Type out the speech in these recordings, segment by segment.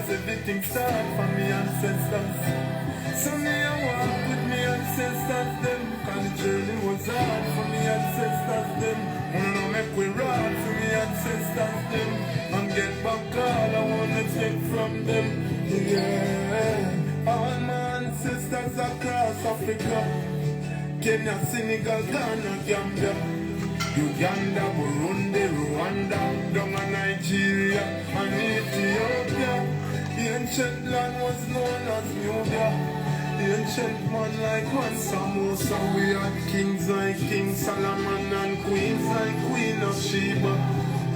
Cause everything started from me ancestors. So me I walk with me ancestors them. Cause the journey was hard for me ancestors them. Wanna make we ride for me ancestors them. And get back all I wanna take from them. Yeah. All my ancestors across Africa. Kenya, Senegal, Ghana, Gambia, Uganda, Burundi, Rwanda, down in Nigeria, and Ethiopia. The ancient land was known as Nubia. The ancient man like one Samosa. We had kings like King Solomon and queens like Queen of Sheba.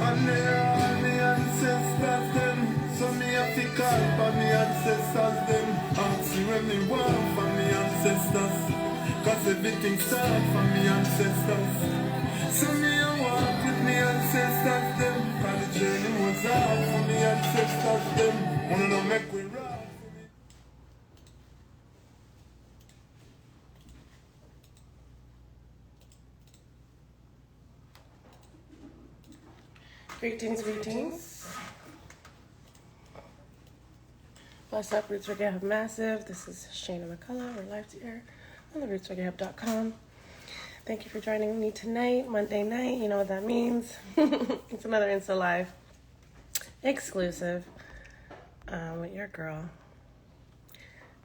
And they are all the ancestors them. So me have to call for me ancestors them. Ask me when me want for me ancestors. Cause everything started from me ancestors. So me I walk with me ancestors them. Cause the journey was hard for me ancestors them. Wanna know make we ride for me. Greetings. What's up, Roots Reggae Hub Massive? This is Shayna McCullough. We're live to air on the rootsreggaehub.com. Thank you for joining me tonight, Monday night. You know what that means. It's another Insta Live exclusive with your girl.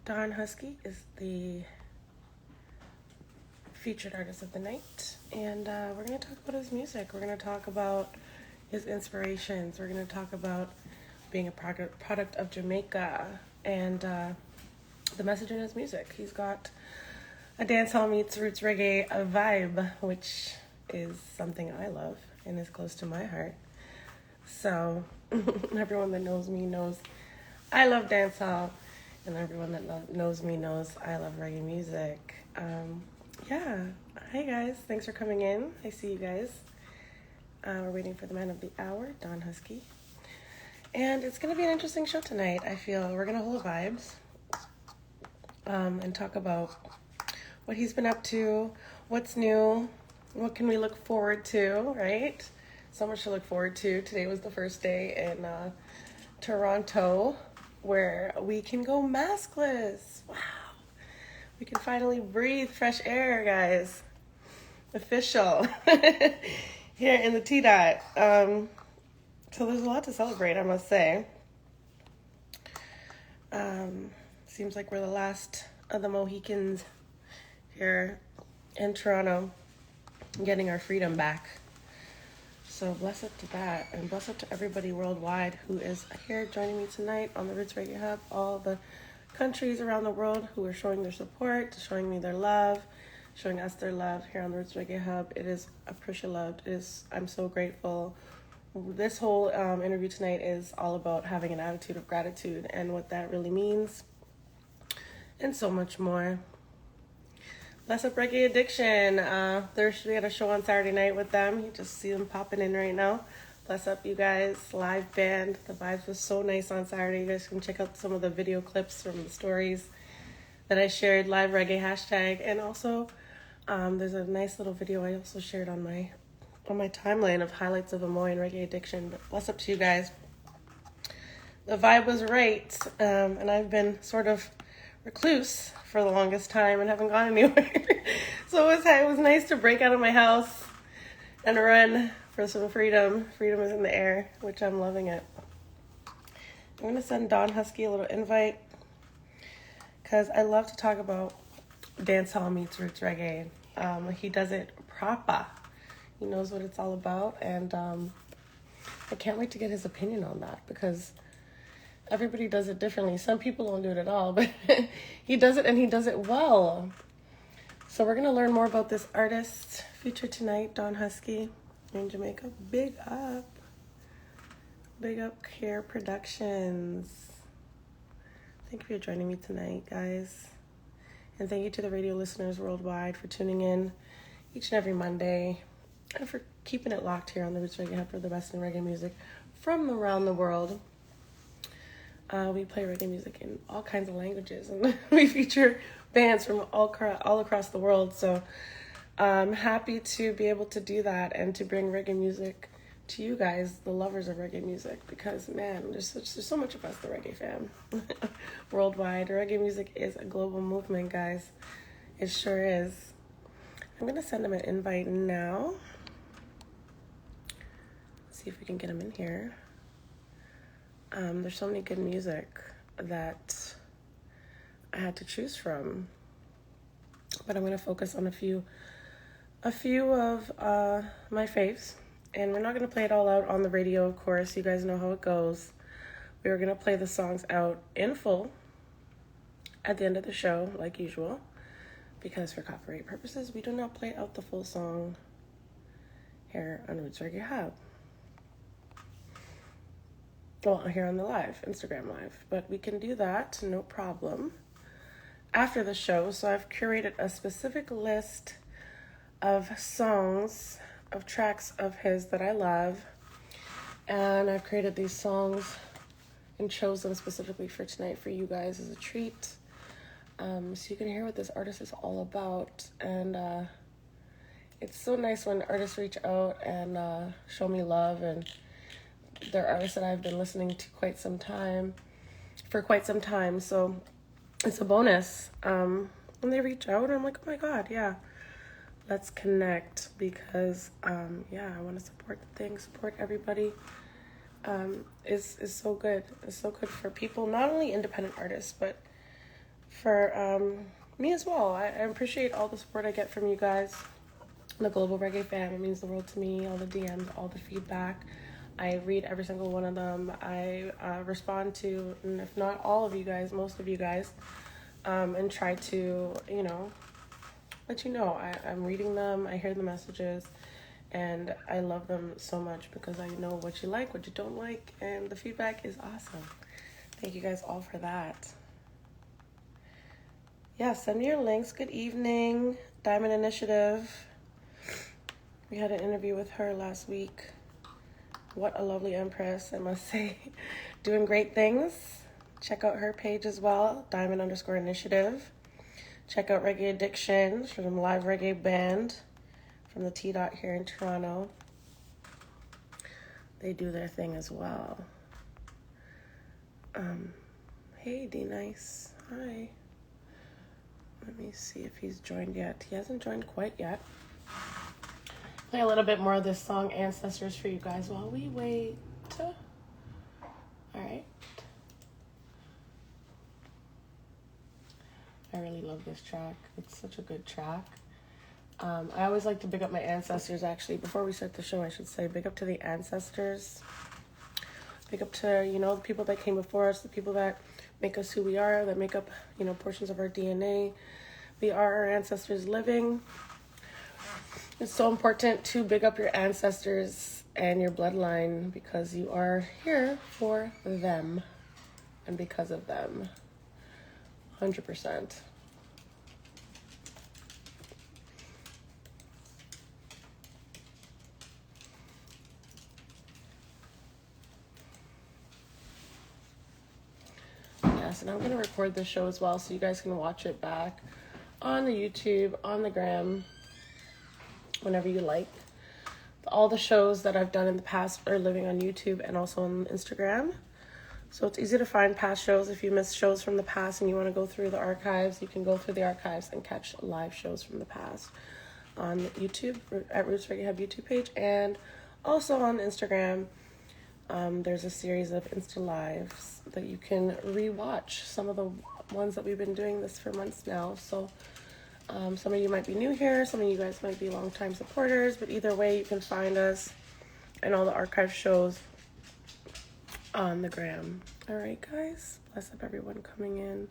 Don Husky is the featured artist of the night. And we're going to talk about his music. We're going to talk about his inspirations. We're going to talk about being a product of Jamaica and the message in his music. He's got a dancehall meets roots reggae vibe, which is something I love and is close to my heart. So everyone that knows me knows I love dancehall, and everyone that knows me knows I love reggae music. Yeah. Hey guys, thanks for coming in. I see you guys. We're waiting for the man of the hour, Don Husky. And it's going to be an interesting show tonight. I feel we're going to hold vibes and talk about what he's been up to, what's new, what can we look forward to, right? So much to look forward to. Today was the first day in Toronto where we can go maskless. Wow. We can finally breathe fresh air, guys. Official. Here in the T-Dot. So there's a lot to celebrate, I must say. Seems like we're the last of the Mohicans here in Toronto getting our freedom back. So bless up to that, and bless up to everybody worldwide who is here joining me tonight on the Roots Reggae Hub. All the countries around the world who are showing their support, showing me their love, showing us their love here on the Roots Reggae Hub. It is appreciated. I'm so grateful. This whole interview tonight is all about having an attitude of gratitude and what that really means, and so much more. Bless up Reggae Addiction. We had a show on Saturday night with them. You just see them popping in right now. Bless up, you guys. Live band. The vibes was so nice on Saturday. You guys can check out some of the video clips from the stories that I shared, live reggae hashtag, and also there's a nice little video I also shared on my timeline of highlights of Amoy and Reggae Addiction. But bless up to you guys. The vibe was right, and I've been sort of recluse for the longest time and haven't gone anywhere. So it was nice to break out of my house and run for some freedom. Freedom is in the air, which I'm loving it. I'm going to send Don Husky a little invite because I love to talk about dancehall meets roots reggae. He does it proper. He knows what it's all about, and I can't wait to get his opinion on that because everybody does it differently. Some people don't do it at all, but he does it, and he does it well. So we're going to learn more about this artist featured tonight, Don Husky in Jamaica. Big up. Big up Care Productions. Thank you for joining me tonight, guys. And thank you to the radio listeners worldwide for tuning in each and every Monday, and for keeping it locked here on the Roots Reggae Hub for the best in reggae music from around the world. We play reggae music in all kinds of languages, and we feature bands from all across the world. So I'm happy to be able to do that and to bring reggae music to you guys, the lovers of reggae music, because man, there's so much of us, the reggae fam, worldwide. Reggae music is a global movement, guys. It sure is. I'm gonna send him an invite now. See if we can get him in here. There's so many good music that I had to choose from, but I'm gonna focus on a few of my faves. And we're not going to play it all out on the radio, of course. You guys know how it goes. We were going to play the songs out in full at the end of the show, like usual. Because for copyright purposes, we do not play out the full song here on Roots Reggae Hub. Well, here on the live, Instagram Live. But we can do that, no problem, after the show. So I've curated a specific list of songs, of tracks of his that I love, and I've created these songs and chose them specifically for tonight for you guys as a treat, so you can hear what this artist is all about. And it's so nice when artists reach out and show me love, and they're artists that I've been listening to for quite some time, so it's a bonus when they reach out. I'm like, oh my god, yeah, let's connect, because I want to support the thing, support everybody. Is so good. It's so good for people, not only independent artists, but for me as well. I appreciate all the support I get from you guys, the global reggae fam. It means the world to me. All the DMs, all the feedback. I read every single one of them. I respond to, and if not all of you guys, most of you guys, and try to, let you know I'm reading them, I hear the messages, and I love them so much because I know what you like, what you don't like, and the feedback is awesome. Thank you guys all for that. Yeah, send me your links. Good evening, Diamond Initiative. We had an interview with her last week. What a lovely empress, I must say. Doing great things. Check out her page as well, Diamond_Initiative. Check out Reggae Addiction, from the live reggae band from the T-Dot here in Toronto. They do their thing as well. Hey, D-Nice. Hi. Let me see if he's joined yet. He hasn't joined quite yet. Play a little bit more of this song, Ancestors, for you guys while we wait. All right. I really love this track. It's such a good track. I always like to big up my ancestors, actually. Before we start the show, I should say big up to the ancestors. Big up to, the people that came before us, the people that make us who we are, that make up, portions of our DNA. We are our ancestors living. It's so important to big up your ancestors and your bloodline, because you are here for them and because of them. 100%. Yes, and I'm going to record this show as well so you guys can watch it back on the YouTube, on the gram, whenever you like. All the shows that I've done in the past are living on YouTube and also on Instagram. So it's easy to find past shows. If you missed shows from the past and you want to go through the archives, you can go through the archives and catch live shows from the past on YouTube at Roots Reggae Hub YouTube page, and also on Instagram. There's a series of Insta Lives that you can rewatch. Some of the ones that we've been doing this for months now. So some of you might be new here. Some of you guys might be longtime supporters. But either way, you can find us and all the archive shows on the gram. All right, guys. Bless up everyone coming in.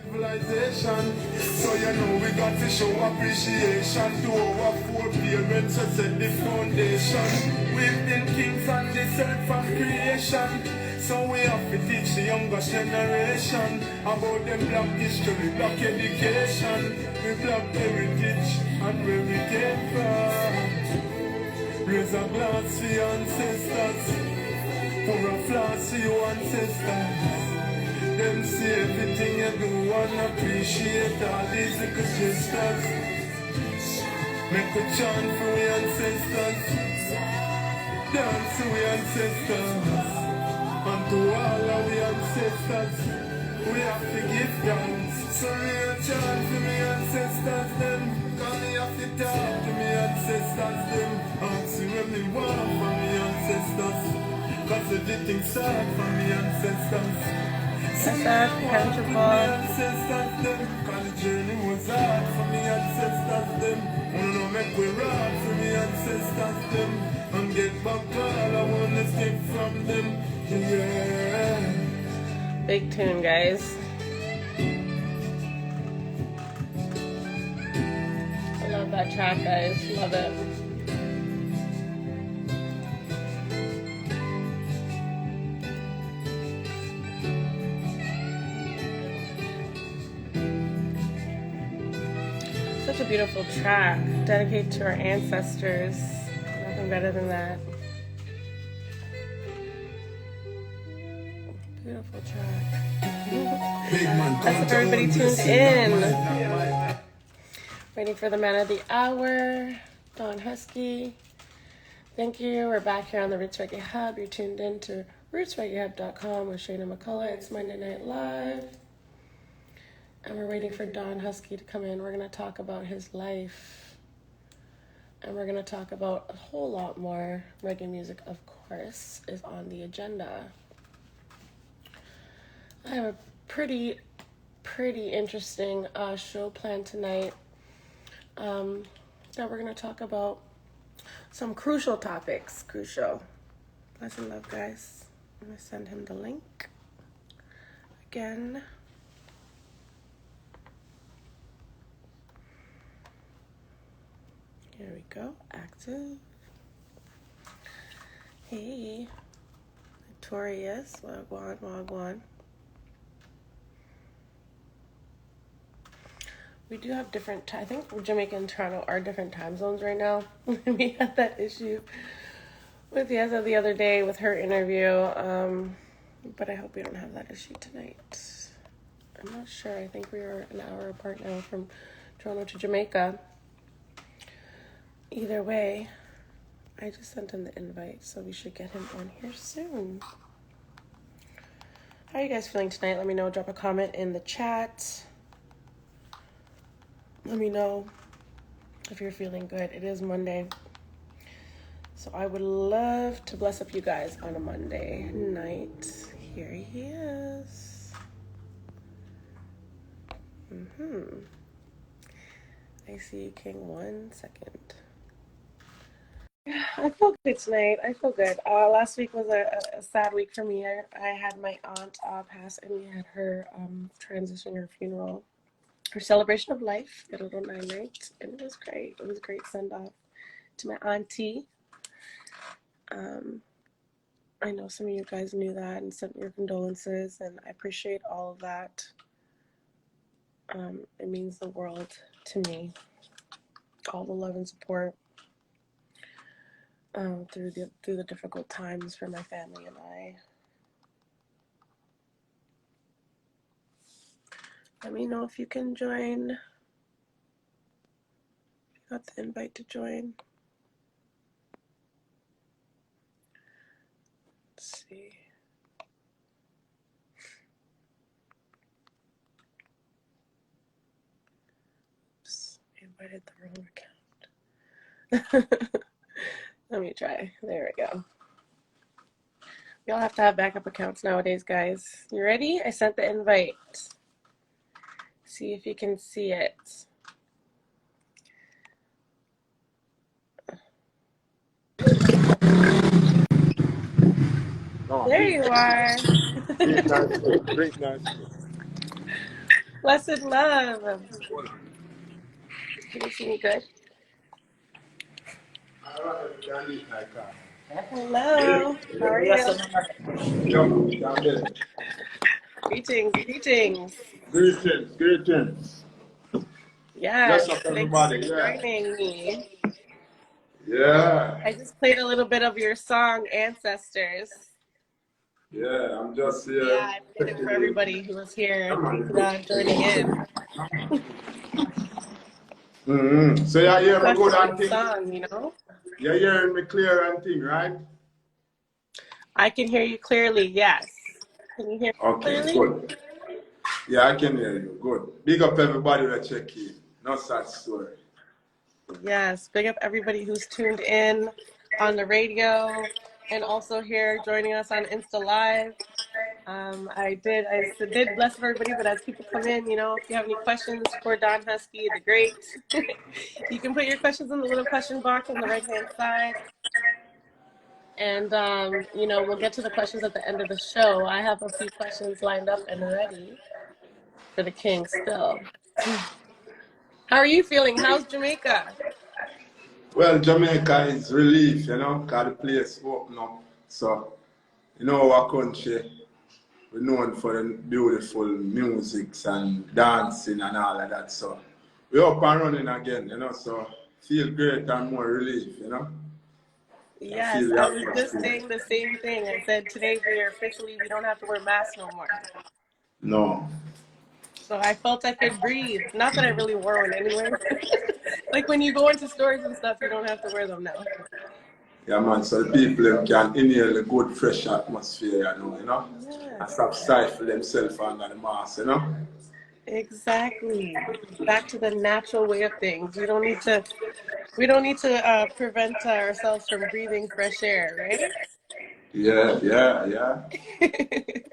Civilization, so we got to show appreciation to our foreparents who set the foundation. We've been kings and descent from creation, so we have to teach the younger generation about them black history, black education, the black heritage and where we came from. Raise a glass for your ancestors, pour a flask for your ancestors. them see everything you do and appreciate all these little gestures. Make a chant for we ancestors, dance to we ancestors, and to all of we ancestors, we have to give thanks. So me a chant for me ancestors them, cause me have to talk to me ancestors them, ask me what me want from me ancestors, cause everything start from me ancestors. That's that comfortable. Ancestors them, cause the journey was hard for me ancestors them. Wanna know make we ride for me ancestors them, and get back all I wanna take from them. Yeah. Big tune, guys. I love that track, guys. Love it. Such a beautiful track, dedicated to our ancestors. Nothing better than that. Beautiful track. That's for everybody tuned in. Waiting for the man of the hour, Don Husky. Thank you. We're back here on the Roots Reggae Hub. You're tuned in to rootsreggaehub.com with Shayna McCullough. It's Monday Night Live. And we're waiting for Don Husky to come in. We're going to talk about his life. And we're going to talk about a whole lot more. Reggae music, of course, is on the agenda. I have a pretty interesting show planned tonight that we're going to talk about some crucial topics. Crucial. Bless and love, guys. I'm going to send him the link again. Here we go. Active. Hey. Victorious. Wagwan. We do have different, I think Jamaica and Toronto are different time zones right now. We had that issue with Yeza the other day with her interview. But I hope we don't have that issue tonight. I'm not sure. I think we are an hour apart now from Toronto to Jamaica. Either way, I just sent him the invite, so we should get him on here soon. How are you guys feeling tonight? Let me know. Drop a comment in the chat. Let me know if you're feeling good. It is Monday. So I would love to bless up you guys on a Monday night. Here he is. I see you, King. 1 second. I feel good tonight. I feel good. Last week was a sad week for me. I had my aunt pass, and we had her transition, her funeral, her celebration of life at a little 9 night, and it was great. It was a great send off to my auntie. I know some of you guys knew that and sent your condolences, and I appreciate all of that. It means the world to me. All the love and support. Through the difficult times for my family and I. Let me know if you can join. You got the invite to join. Let's see. Oops, I invited the wrong account. Let me try. There we go. We all have to have backup accounts nowadays, guys. You ready? I sent the invite. See if you can see it. There you are. Great nice. Blessed love. Can you see me good? Hello. How are you? Greetings. Greetings. Yes. Bless up Thank you everybody. for joining me. Yeah. I just played a little bit of your song, Ancestors. Yeah, I'm just Yeah, here I played it checking for in. everybody who was here Come on, joining in. So you're It's hearing me such a good and good thing? song, you know? You're hearing me clear and thing, right? I can hear you clearly, yes. Can you hear me Okay, clearly? good. Yeah, I can hear you. Good. Big up everybody that check in. No sad story. Yes, big up everybody who's tuned in on the radio and also here joining us on Insta Live. I did bless everybody, but as people come in, you know, if you have any questions for Don Husky, the great, you can put your questions in the little question box on the right-hand side. And, you know, we'll get to the questions at the end of the show. I have a few questions lined up and ready for the king still. How are you feeling? How's Jamaica? Well, Jamaica is relief, you know, because the place open up. So, you know, our country, we're known for the beautiful music and dancing and all of that. So, we're up and running again, you know, so feel great and more relief, you know. I Yes, feel the I was just atmosphere. saying the same thing. I said today we don't have to wear masks no more. No. So I felt I could breathe. Not that I really wore one anyways. Like when you go into stores and stuff, you don't have to wear them now. Yeah, man, so the people them can inhale a good fresh atmosphere, you know, and Yes, stop stifle themselves under the mask, you know. exactly. Back to the natural way of things. We don't need to prevent ourselves from breathing fresh air, Yeah, yeah, yeah. right?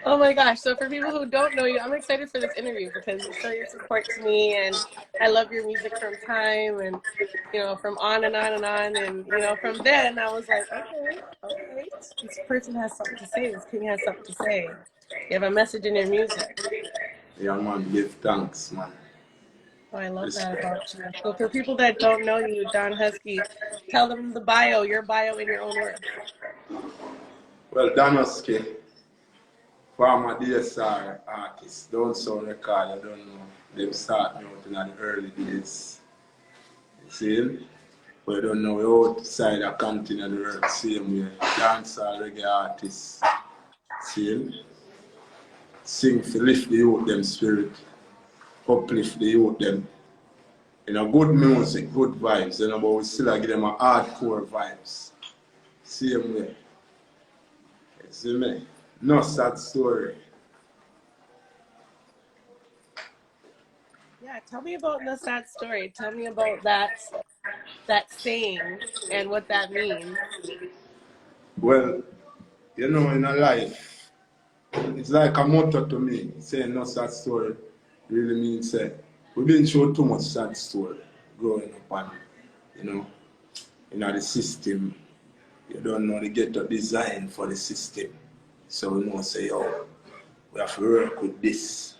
Oh my gosh. So for people who don't know you, I'm excited for this interview because you show your support to me and I love your music from time and you know, from on and on and on and you know, from then I was like, okay, all right. This person has something to say. This king has something to say. You have a message in your music. Yeah, man, give thanks, man. Oh, I love that Respect. about you. So for people that don't know you, Don Husky, tell them your bio in your own words. Well, Don Husky, former DSR artist, don't sound record, I don't know. Them start me out in the early days. You see? But I don't know, we outside the continent of the world, same way. Dancehall reggae artists, see? Sing to lift the youth them spirit, uplift the youth them. You know, good music, good vibes, you know, but we still give them a hardcore vibes. Same way. You see me? No sad story. Yeah, tell me about the sad story. Tell me about that saying and what that means. Well, you know, in a life, it's like a motto to me. Saying no sad story really means we've been through too much sad story growing up and, you know, the system. You don't know the ghetto design for the system. So we know say, oh, we have to work with this.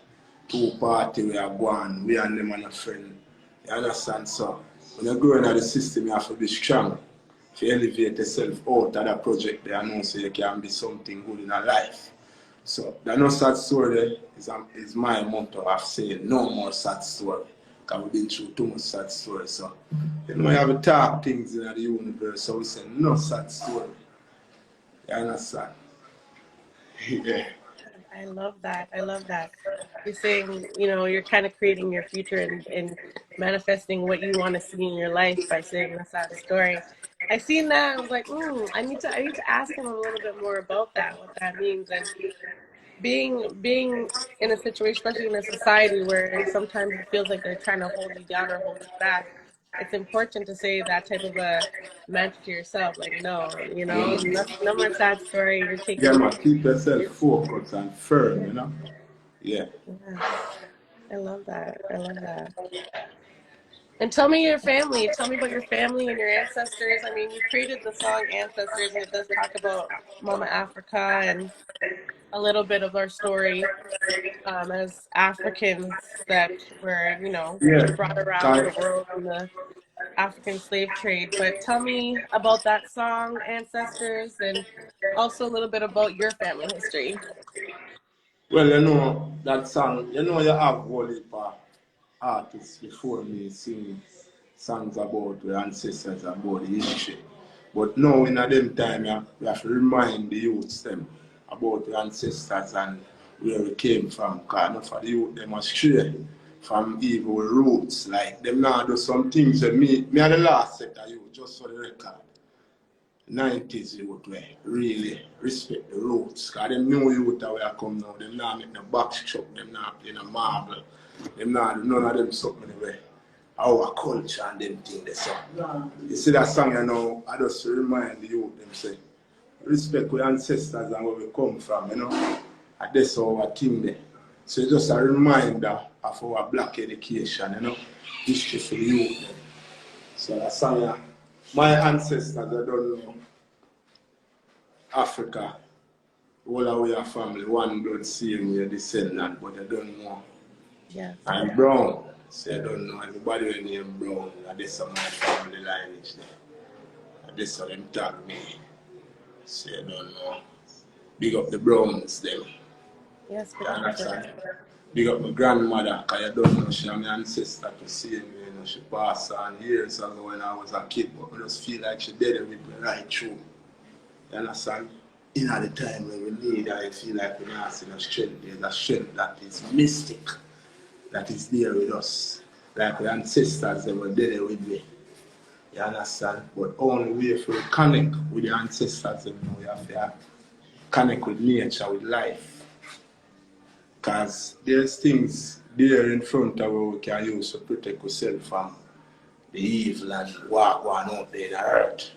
Two party we are going, we and them and a friend. You understand? So when you grow into the system, you have to be strong. To elevate yourself out of that project there, know so you can be something good in your life. So the no sad story is my motto of saying no more sad story. Because we've been through too much sad story. So you know you have to talk things in the universe. So we say no sad story. You understand? Yeah. I love that. I love that. You're saying, you know, you're kind of creating your future and manifesting what you want to see in your life by saying the sad story. I seen that. I was like, I need to ask him a little bit more about that, what that means, and being in a situation, especially in a society where sometimes it feels like they're trying to hold you down or hold you back, it's important to say that type of a mantra to yourself. Like, no, you know, no more sad story. You're Yeah, taking man, keep yourself you're, focused and firm, you know? Yeah. yes, I love that. I love that. And tell me your family. Tell me about your family and your ancestors. I mean, you created the song Ancestors, and it does talk about Mama Africa and a little bit of our story as Africans that were, you know, Yeah. brought around Kai, the world in the African slave trade. But tell me about that song, Ancestors, and also a little bit about your family history. well, you know, that song, you know, you have whole heap of artists before me sing songs about the ancestors, about the history. But now in a them time, you have to remind the youths them about the ancestors and where we came from. Because enough of the youth them astray from evil roots. Like them now do some things that me are the last set of youth, just for the record. 90s youth were really respect the roots. Because them new youth that we are come now, them now make the box shop, them now play the marble. Them now do none of them something anyway. Our culture and them things they say. You see that song, you know, I just remind the youth them say, respect our ancestors and where we come from, you know. And that's our thing there. So it's just a reminder of our black education, you know, history for the youth. So that song, my ancestors, I don't know, Africa, all our way family, one blood, same way descendant, but I don't know. Yes. I'm brown, so I don't know anybody when name brown. And this is my family lineage there. And this is them tag me. So I don't know. Big up the Browns them. Yes, big up my grandmother, because I don't know, she my ancestor to see me, you know, she passed on years ago when I was a kid, but I just feel like she did it with me right through. You understand? In the time when we need her, I feel like we're not seeing a strength. There's a strength that is mystic, that is there with us. Like the ancestors, they were there with me. You understand? But only way for connect with the ancestors, you know, we have to connect with nature, with life. Because there's things there in front of us we can use to protect ourselves from the evil and walk one out there in the earth.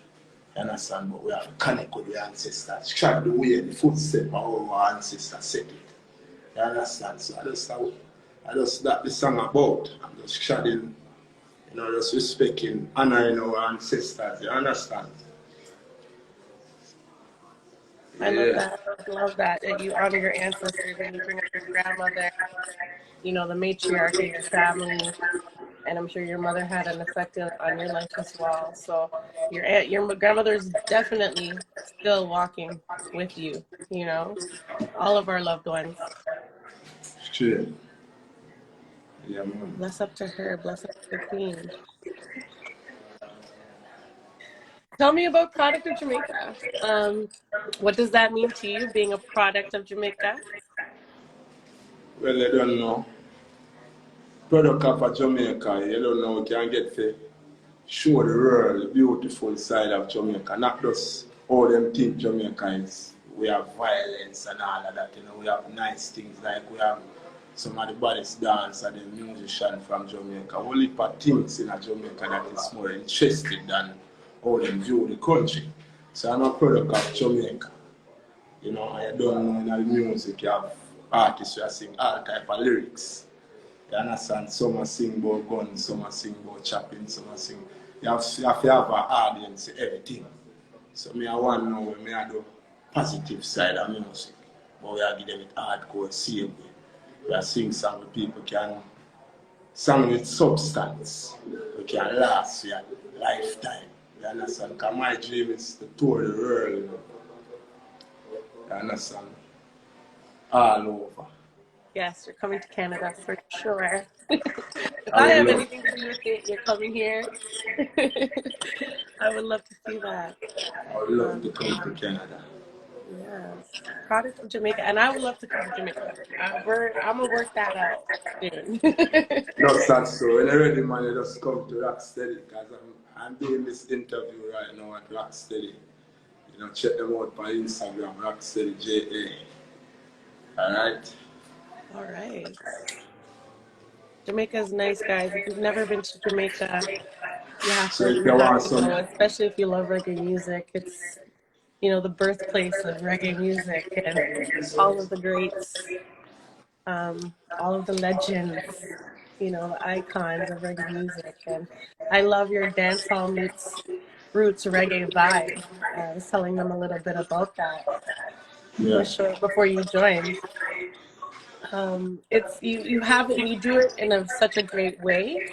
You understand? But we have to connect with the ancestors, track the way, the footsteps of our ancestors set it. You understand? So I just that the song about. I'm just shading, you know, just respecting, honoring our ancestors. You understand? I love that. I love that you honor your ancestors and you bring up your grandmother, you know, the matriarch of your family, and I'm sure your mother had an effect on your life as well. So your grandmother's definitely still walking with you, you know, all of our loved ones. Sure. Yeah, man. Bless up to her, bless up to the queen. Tell me about Product of Jamaica. What does that mean to you, being a product of Jamaica? Well, I don't know. Product of Jamaica, you don't know, you can get to show the world the beautiful side of Jamaica. Not just all them think Jamaica is. We have violence and all of that, you know. We have nice things like we have some of the baddest dancers and the musicians from Jamaica. Only for things in Jamaica that is more interesting than how they view the country. So I'm a product of Jamaica. You know, I don't know in the music you have artists who are sing all type of lyrics. You understand? Some are sing about guns, some are sing about chopping, some are sing. You have to have an audience, everything. So I want to know when I do positive side of music. But we are give them it hardcore, same way. We are sing songs where people can sing with substance. We can last for your lifetime. You understand? Because my dream is to tour the world, you know. You understand? All over. Yes, you're coming to Canada for sure. If I have anything to do with it, you're coming here. I would love to see that. I would love to come to Canada. Yes, product of Jamaica, and I would love to come to Jamaica. I'm gonna work that out soon. Not that so. When I ready, man, I just come to Rocksteady because I'm doing this interview right now at Rocksteady. You know, check them out on Instagram, Rocksteady JA. Alright? Alright. Jamaica is nice, guys. If you've never been to Jamaica, you have to go, especially if you love reggae music. It's, you know, the birthplace of reggae music and all of the greats, all of the legends, you know, the icons of reggae music. And I love your dancehall meets roots reggae vibe. I was telling them a little bit about that before you joined. It's you have it, you do it in such a great way,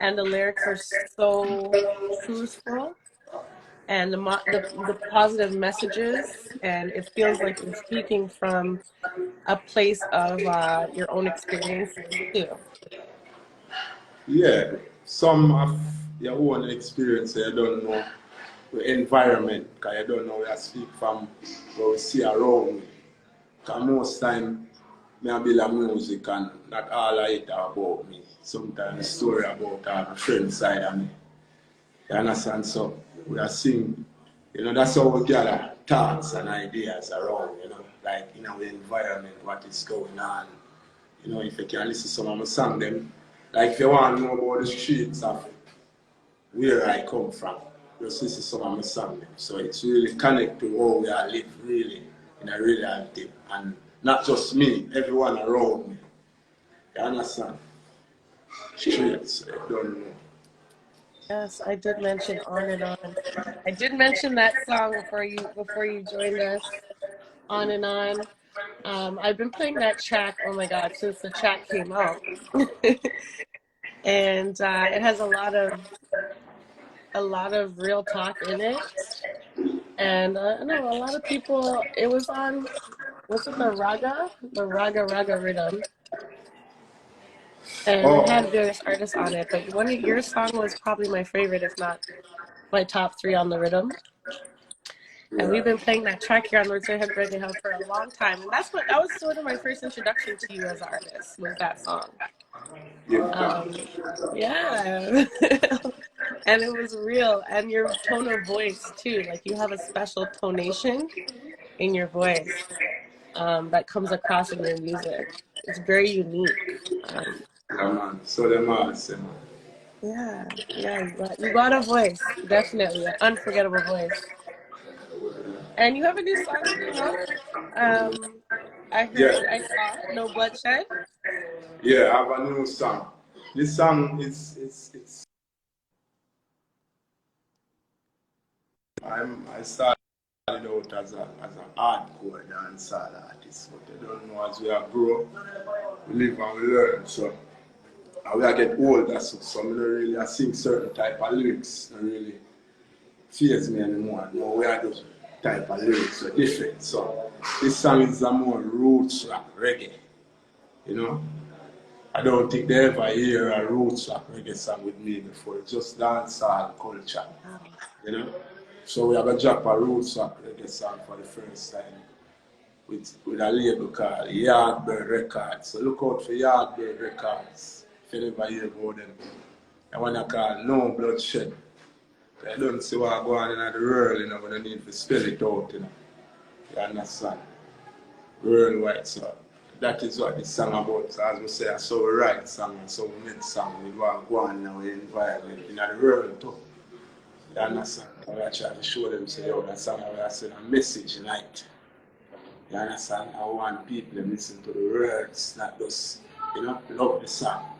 and the lyrics are so truthful, and the positive messages, and it feels like you're speaking from a place of your own experiences too. Yeah, some of your own experience, I don't know the environment, because you don't know where I speak from, what we see around me. Because most time, I build a music and not all I it are about me. Sometimes the story about my friend side of me. You understand? So we are sing, that's how we gather thoughts and ideas around, like in our environment, what is going on. If you can listen to some of my songs, them, like if you want to know about the streets of where I come from, just listen to some of my songs. So it's really connect to how we are live really in a reality. And not just me, everyone around me. You understand? Streets, I don't know. Yes, I did mention On and On. I did mention that song before you joined us, On and On. I've been playing that track, oh my God, since the track came out. And it has a lot of real talk in it. And no, a lot of people, it was it the Raga rhythm. And it had Oh, various artists on it, but your song was probably my favorite, if not my top 3 on the rhythm. And we've yeah. been playing that track here on Lord's Hub Reggae Hub for a long time. And that was sort of my first introduction to you as an artist, was that song. Yeah. And it was real. And your tone of voice too. Like you have a special tonation in your voice that comes across in your music. It's very unique. Yeah, man. So them are say, man. Yeah, you got a voice, definitely an unforgettable voice. And you have a new song coming out. I Yeah, saw No Bloodshed. yeah. I have a new song. This song it's. I started out as an hardcore dancehall artist, but I don't know as we are grow, we live and we learn. So and we are get older, so I don't really I sing certain type of lyrics. Don't really fears me anymore. No, we are those type of lyrics are different. So this song is a more roots rock reggae. You know, I don't think they ever hear a roots rock reggae song with me before. It's just dancehall culture. You know, so we have a drop a roots rock reggae song for the first time with a label called Yardbird Records. So look out for Yardbird Records if you never hear about them. I want to call No Bloodshed. I don't see what going on in the world, but I need to spell it out, You understand? Worldwide, so that is what this song about. So as we say, I saw we write song, and so we make song, we want to go on in our environment, in the world too. You understand? I try to show them, say, that song I send a message tonight. You understand? I want people to listen to the words, not just, love the song.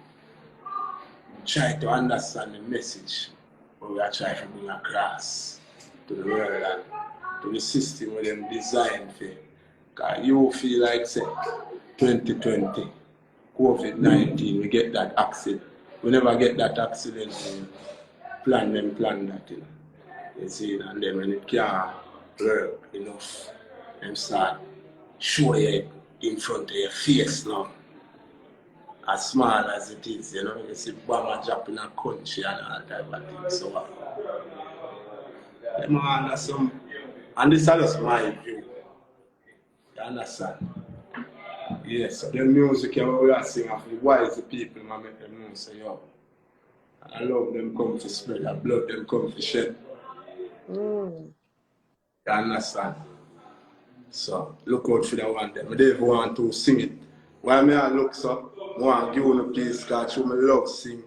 Try to understand the message. But we are trying to bring across to the world and to the system where them designed for. Because you feel like, say, 2020, COVID-19, we get that accident. We never get that accident and plan that, You see, and then when it can't work enough, them start show you in front of your face now. As small as it is, you see bomber drop in a country and all type of things. So, man, and this is just my view. You understand? Yes, so the music we are singing for the wise people, man, make them know, say, yo, I love them come to spread, I blood them come to shed. You understand? So, look out for the one them. I don't want to sing it. Why me I look so? I want to give you a piece because you love sing.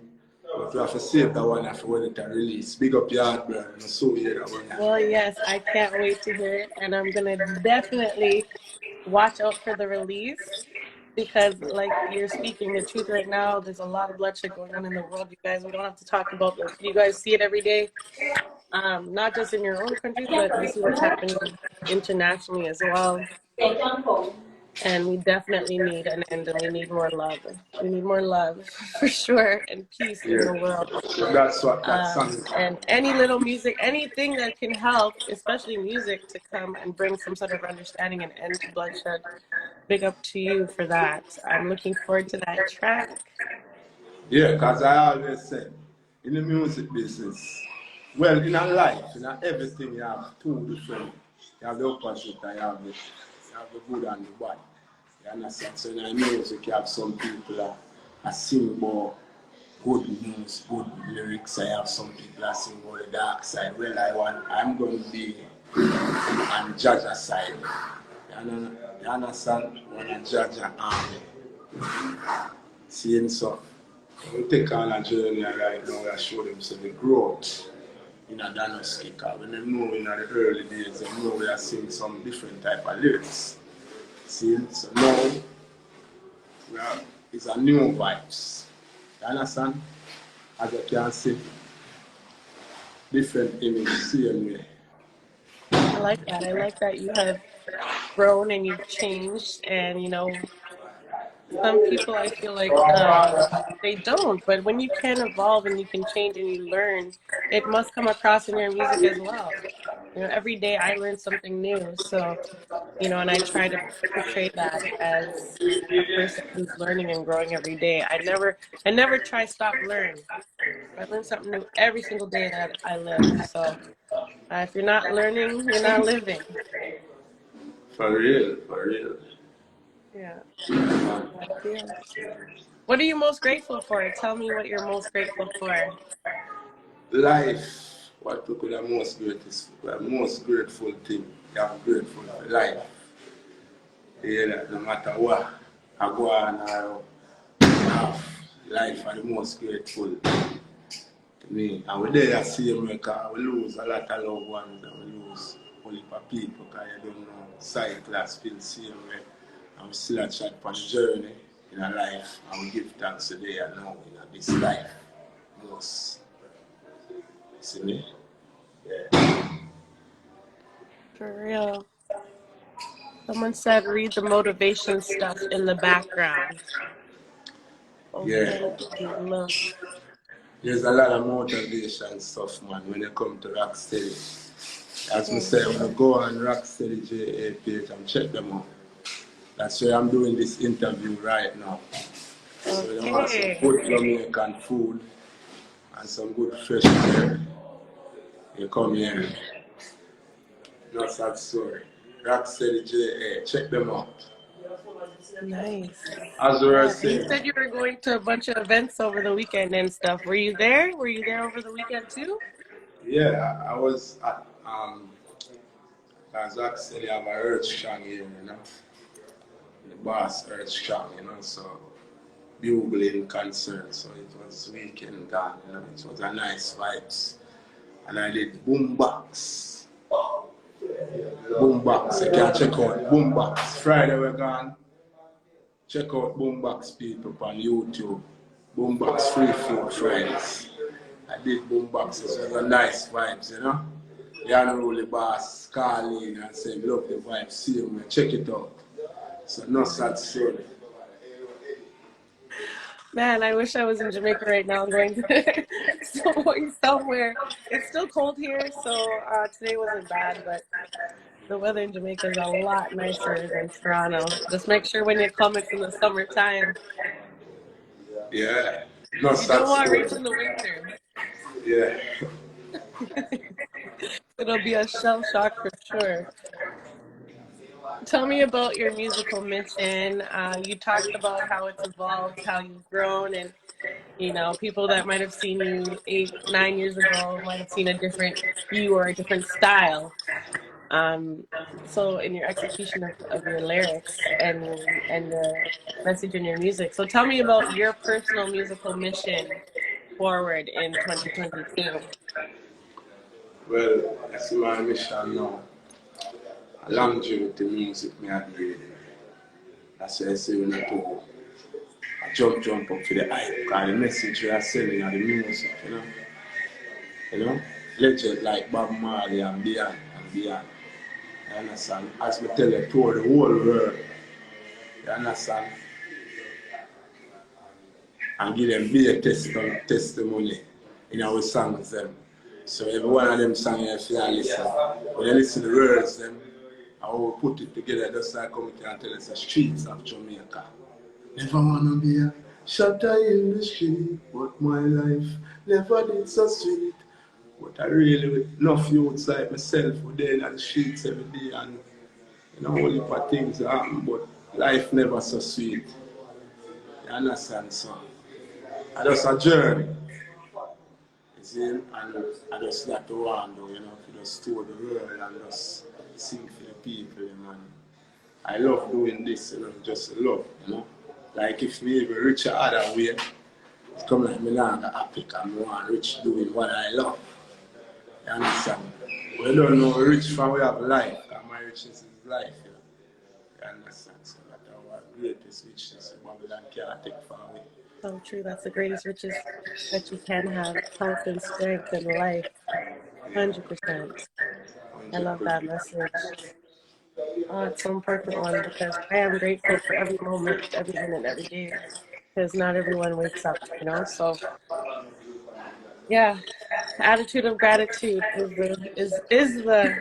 But you have to save that one after when it release. Big up your heart, brother. And so hear that one. Well, yes, I can't wait to hear it, and I'm gonna definitely watch out for the release because, like, you're speaking the truth right now. There's a lot of bloodshed going on in the world, you guys. We don't have to talk about this. You guys see it every day, not just in your own countries, but we see what's happening internationally as well. And we definitely need an end, and we need more love. We need more love for sure, and peace in the world. That's what that song is. And any little music, anything that can help, especially music, to come and bring some sort of understanding and end to bloodshed. Big up to you for that. I'm looking forward to that track. Yeah, because I always say, in the music business, Well, in a life, in a everything, you have two different. You have the opposite, and you have the good and the bad. You understand? So in a music, you have some people that sing more good news, good lyrics. I have some people that sing more the dark side. Well, I'm going to be on Jaja's side. You understand? When I judge an army, seeing so, we take on a journey right now. I show them so the growth in a Don Husky. When they know in the early days, they know we are seeing some different type of lyrics. See, so now it's a new vibes. You understand? As you can see, different image, same way. I like that. I like that you have grown and you've changed, and you know, some people I feel like they don't, but when you can evolve and you can change and you learn, it must come across in your music as well. You know, every day I learn something new. So, you know, and I try to portray that as a person who's learning and growing every day. I never try stop learn. I learn something new every single day that I live. So, if you're not learning, you're not living. For real, for real. Yeah. Yeah. What are you most grateful for? Tell me what you're most grateful for. Life, what people are most grateful thing, they are grateful for life. Yeah, no matter what, I go on or have life are the most grateful to me. And we there see America, we lose a lot of loved ones and we lose a heap of people because you don't know side class feel same way. And we still a chat on the journey in our life and we give thanks today and now in this life most. See me? Yeah. For real. Someone said read the motivation stuff in the background. Yeah. Open and look. There's a lot of motivation stuff, man, when you come to Rocksteady. As I say, when I go on Rocksteady JA page and check them out. That's why I'm doing this interview right now. So you want some good Jamaican food and some good fresh air. You come here. Not that story. Rocksteady JA, check them out. Nice. As we were You saying. said you were going to a bunch of events over the weekend and stuff. Were you there? Were you there over the weekend too? Yeah, I was at as Rocksteady have a earth strong here, you know. The boss earth strong, you know, so bugling concert, so it was weekend gone, you know, it was a nice vibes. And I did boombox. Boombox, you can check out boombox. Friday we're gone. Check out boombox people on YouTube. Boombox free food Fridays. I did boombox, it was a nice vibes, you know. The unruly boss call in and say, love the vibes, see you, check it out. So no sad story. Man, I wish I was in Jamaica right now going somewhere. It's still cold here, so today wasn't bad, but the weather in Jamaica is a lot nicer than Toronto. Just make sure when you come, it's in the summertime. Yeah, no You don't sad want to story. reach in the winter. Yeah. It'll be a shell shock for sure. Tell me about your musical mission. You talked about how it's evolved, how you've grown, and you know, people that might have seen you 8, 9 years ago might have seen a different you or a different style. Um, so in your execution of your lyrics and the message in your music. So tell me about your personal musical mission forward in 2022. Well, that's my mission now. A longevity music me I do. That's why I say when I do I jump up for the hype because the message we are selling are the music, you know. You know? Legend like Bob Marley and beyond and beyond. You understand? As we tell you, tour the whole world. You understand? And give them big testimony in our songs them. So every one of them songs you have to listen. When you listen to the words them, I will put it together just like come here and tell us the streets of Jamaica. Never wanna be a shutter in the street, but my life never did so sweet. But I really, with enough youths like myself, we're there in the streets every day and only for things happen, but life never so sweet. You understand, so I just a journey. You see, and I just like to wander, to just tour the world and just sing for the people, man. I love doing this, just love. Like if me even reach a other way, it's come like me now happy because I want rich doing what I love. You understand? We don't know rich from we have life, and my richness is life. You understand? So that's our greatest richness Babylon can't take from away. So true. That's the greatest riches that you can have: health and strength and life. 100%. I love that message. Oh, it's so important one because I am grateful for every moment, every minute, every day, because not everyone wakes up, So, yeah, attitude of gratitude is the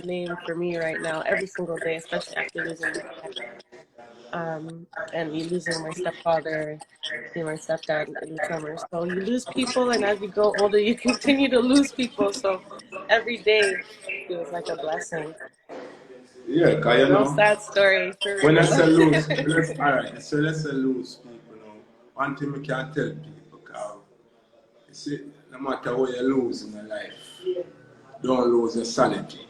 name for me right now. Every single day, especially after losing my dad, and me losing my stepfather, my stepdad in the summer. So you lose people, and as you grow older, you continue to lose people. So every day feels like a blessing. Yeah, because No sad story, for when I real. say lose, alright, so let's say lose people now. One thing we can tell people, because you see, no matter what you lose in your life, don't lose your sanity.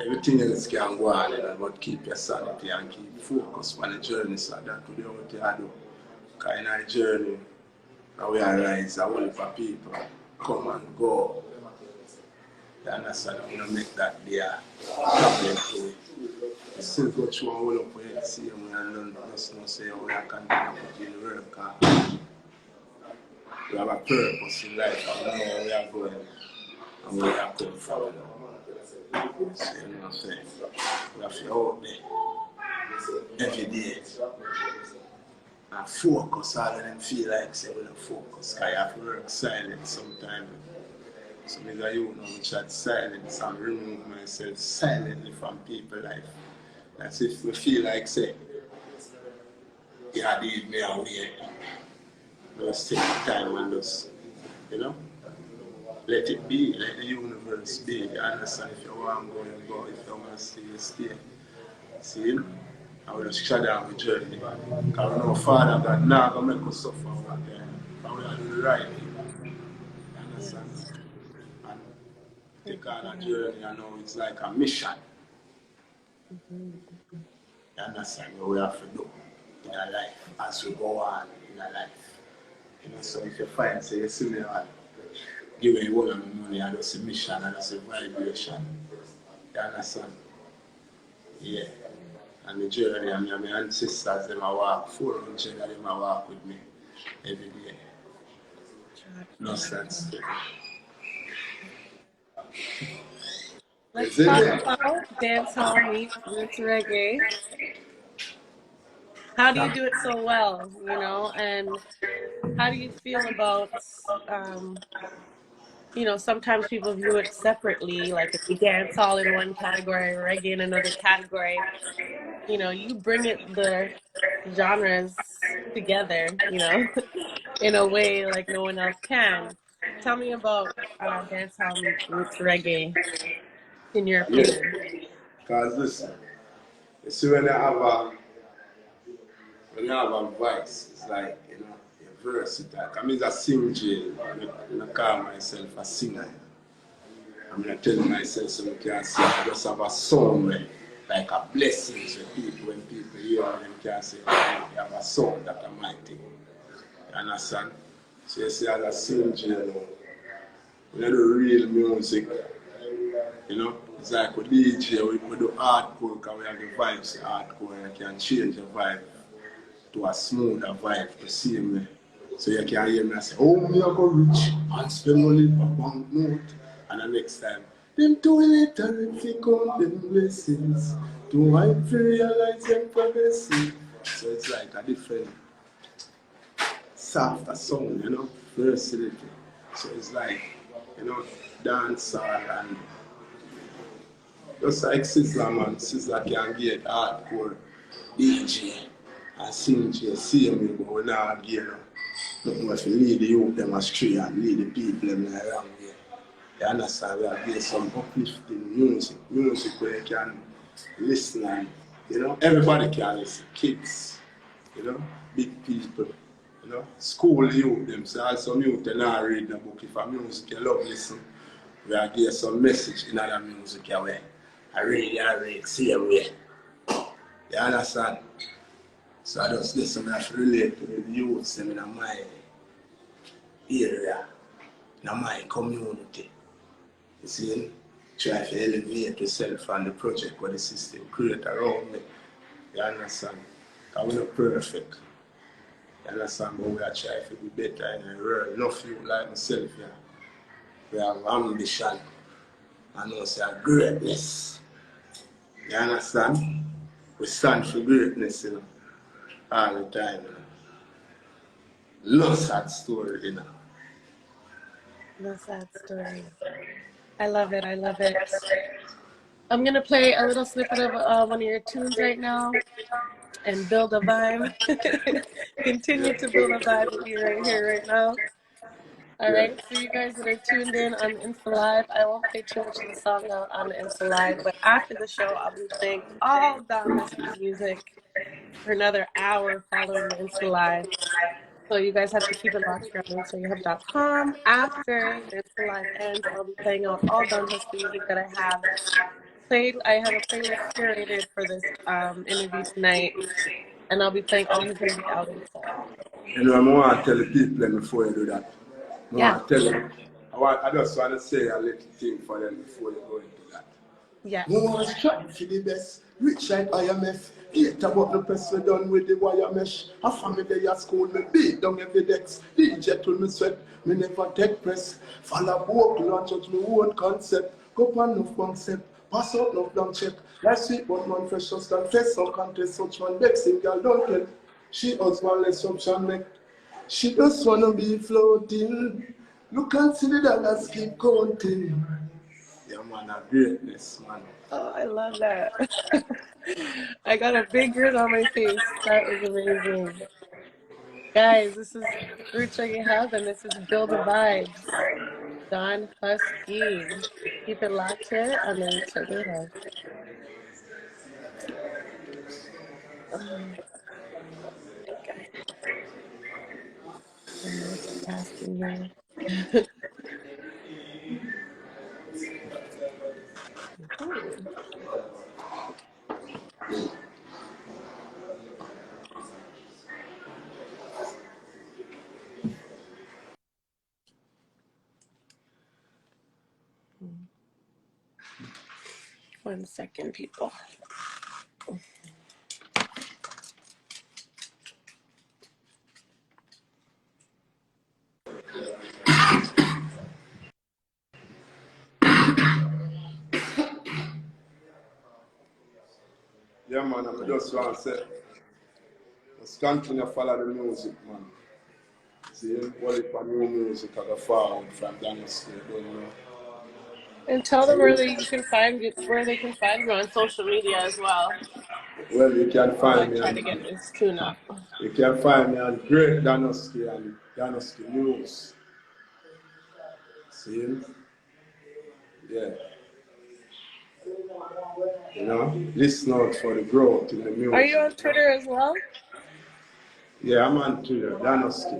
Everything else can go on, but keep your sanity and keep focus on the journey, so that today what you do. Because in our journey, now we arise, I want for people come and go. You understand? I'm going to make that their problem to it. You still go through and hold up with the same way and learn just not say, oh, I can do the work. We have a purpose in life and we know where we are going and where we are coming from. So, you know what I'm saying? We have to go out there every day and focus all of them feel like say we don't focus because you have to work silent sometimes. So me that you know, which had silence and remove myself silently from people's life. That's if we feel like say, yeah, lead me away. Just take the time and just, let it be, let the universe be. You understand? If you want to go, you go. If you want to stay, you stay. See? I will just shut down the journey. Because we know Father God not going to make us suffer one time. But we are doing the right thing. You understand? And take on a journey, it's like a mission. You understand what we have to do in our life as we go on in our life. So if you find, say, you see me and give away all of my money, and that's a mission, and that's a vibration. You understand? Yeah. And the journey, and my ancestors, they walk 400 of them walk with me every day. No sense. Let's talk about dancehall meets roots reggae. How do you do it so well, and how do you feel about, sometimes people view it separately, like it's dancehall in one category, reggae in another category. You bring the genres together, in a way like no one else can. Tell me about dancehall meets roots reggae, in your Yeah. opinion. Because listen, you see when you have a voice, it's like, you're versatile. I mean, I sing jail. I call myself a singer. I'm not telling myself so I can sing. I just have a song like a blessing to people. When people hear them can say, you have a song that are mighty. You understand? So you see, as a sing jail, when you do real music, it's like with DJ, we do hardcore because we have the vibes hardcore and you can change the vibe to a smoother vibe the same way. So you can hear me and say, oh, me I go rich and spend money for banknote. And the next time, them doing it and if you count them blessings, to wipe to realize them progressing. So it's like a different, softer sound, versatility. So it's like, dancehall and just like Sizzler, man. Sizzler can get hardcore DJ and sing to the same way, but we're not getting nothing but to lead the youth them astray and lead the people them in the wrong way. You understand? We are getting some uplifting music where you can listen and, you know, everybody can listen. Kids, you know, big people, you know, school youth themselves. Some youth they not read the book. If a music you love listen, we are getting some message in other music where I read, same way. You understand? So I just listen and relate to the youths in my area, in my community. You see, try to elevate yourself and the project what the system create around me. You understand? Because we're not perfect. You understand? But we are trying to be better in the world. Enough you like myself, yeah. We have ambition and also greatness. You understand? We stand for greatness, you know, all the time. You know. No sad story, you know. No sad story. I love it. I love it. I'm going to play a little snippet of one of your tunes right now and build a vibe. Continue to build a vibe with you right here, right now. All right, so you guys that are tuned in on Insta Live, I won't play too much of the song on the Insta Live, but after the show, I'll be playing all Don Husky's music for another hour following the Insta Live. So you guys have to keep it locked here on InstaHub.com. After the Insta Live ends, I'll be playing out all Don Husky music that I have played. I have a playlist curated for this interview tonight, and I'll be playing all his music out in full. You know, I want to tell the people before you do that. I want to tell them. I just want to say a little thing for them before you go into that. Yeah. No one strive for the best. Rich like IMF. Hate about the press we done with the wire mesh. A family at school me beat down every dex. DJ till me sweat. Me never take press. Follow book launch out me own concept. Go on no concept. Pass out no down check. Last week one man fresh just done face some contest. Such one vexing girl don't tell. She husband less option make. She just wanna be floating. Look and see the dollars keep counting. Yeah, man, a greatness, man. Oh, I love that. I got a big grin on my face. That is amazing. Guys, this is Roots Reggae Hub, and this is Build a Vibes. Don Husky. Keep it locked here on the Roots Reggae Hub. I'm multitasking here. One second, people. Yeah, man, I just want to say, let's continue to follow the music, man. See, what if a new music I go forward from Dynasty, you know? And tell them where they can find you on social media as well. Well, you can find me Try on, to get this tune up. you can find me on Great Dynasty and Dynasty News. See? Yeah. You know, listen out for the growth in the music. Are you on Twitter as well? Yeah, I'm on Twitter, Dynasty.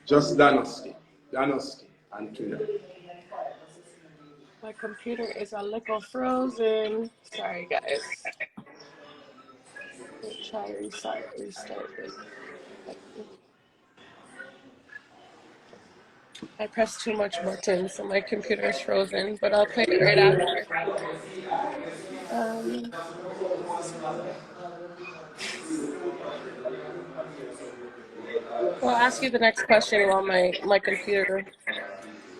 Just Dynasty on Twitter. My computer is a little frozen. Sorry, guys. We'll try restart this. I pressed too much buttons, so my computer is frozen, but I'll play it right after. I'll ask you the next question while my computer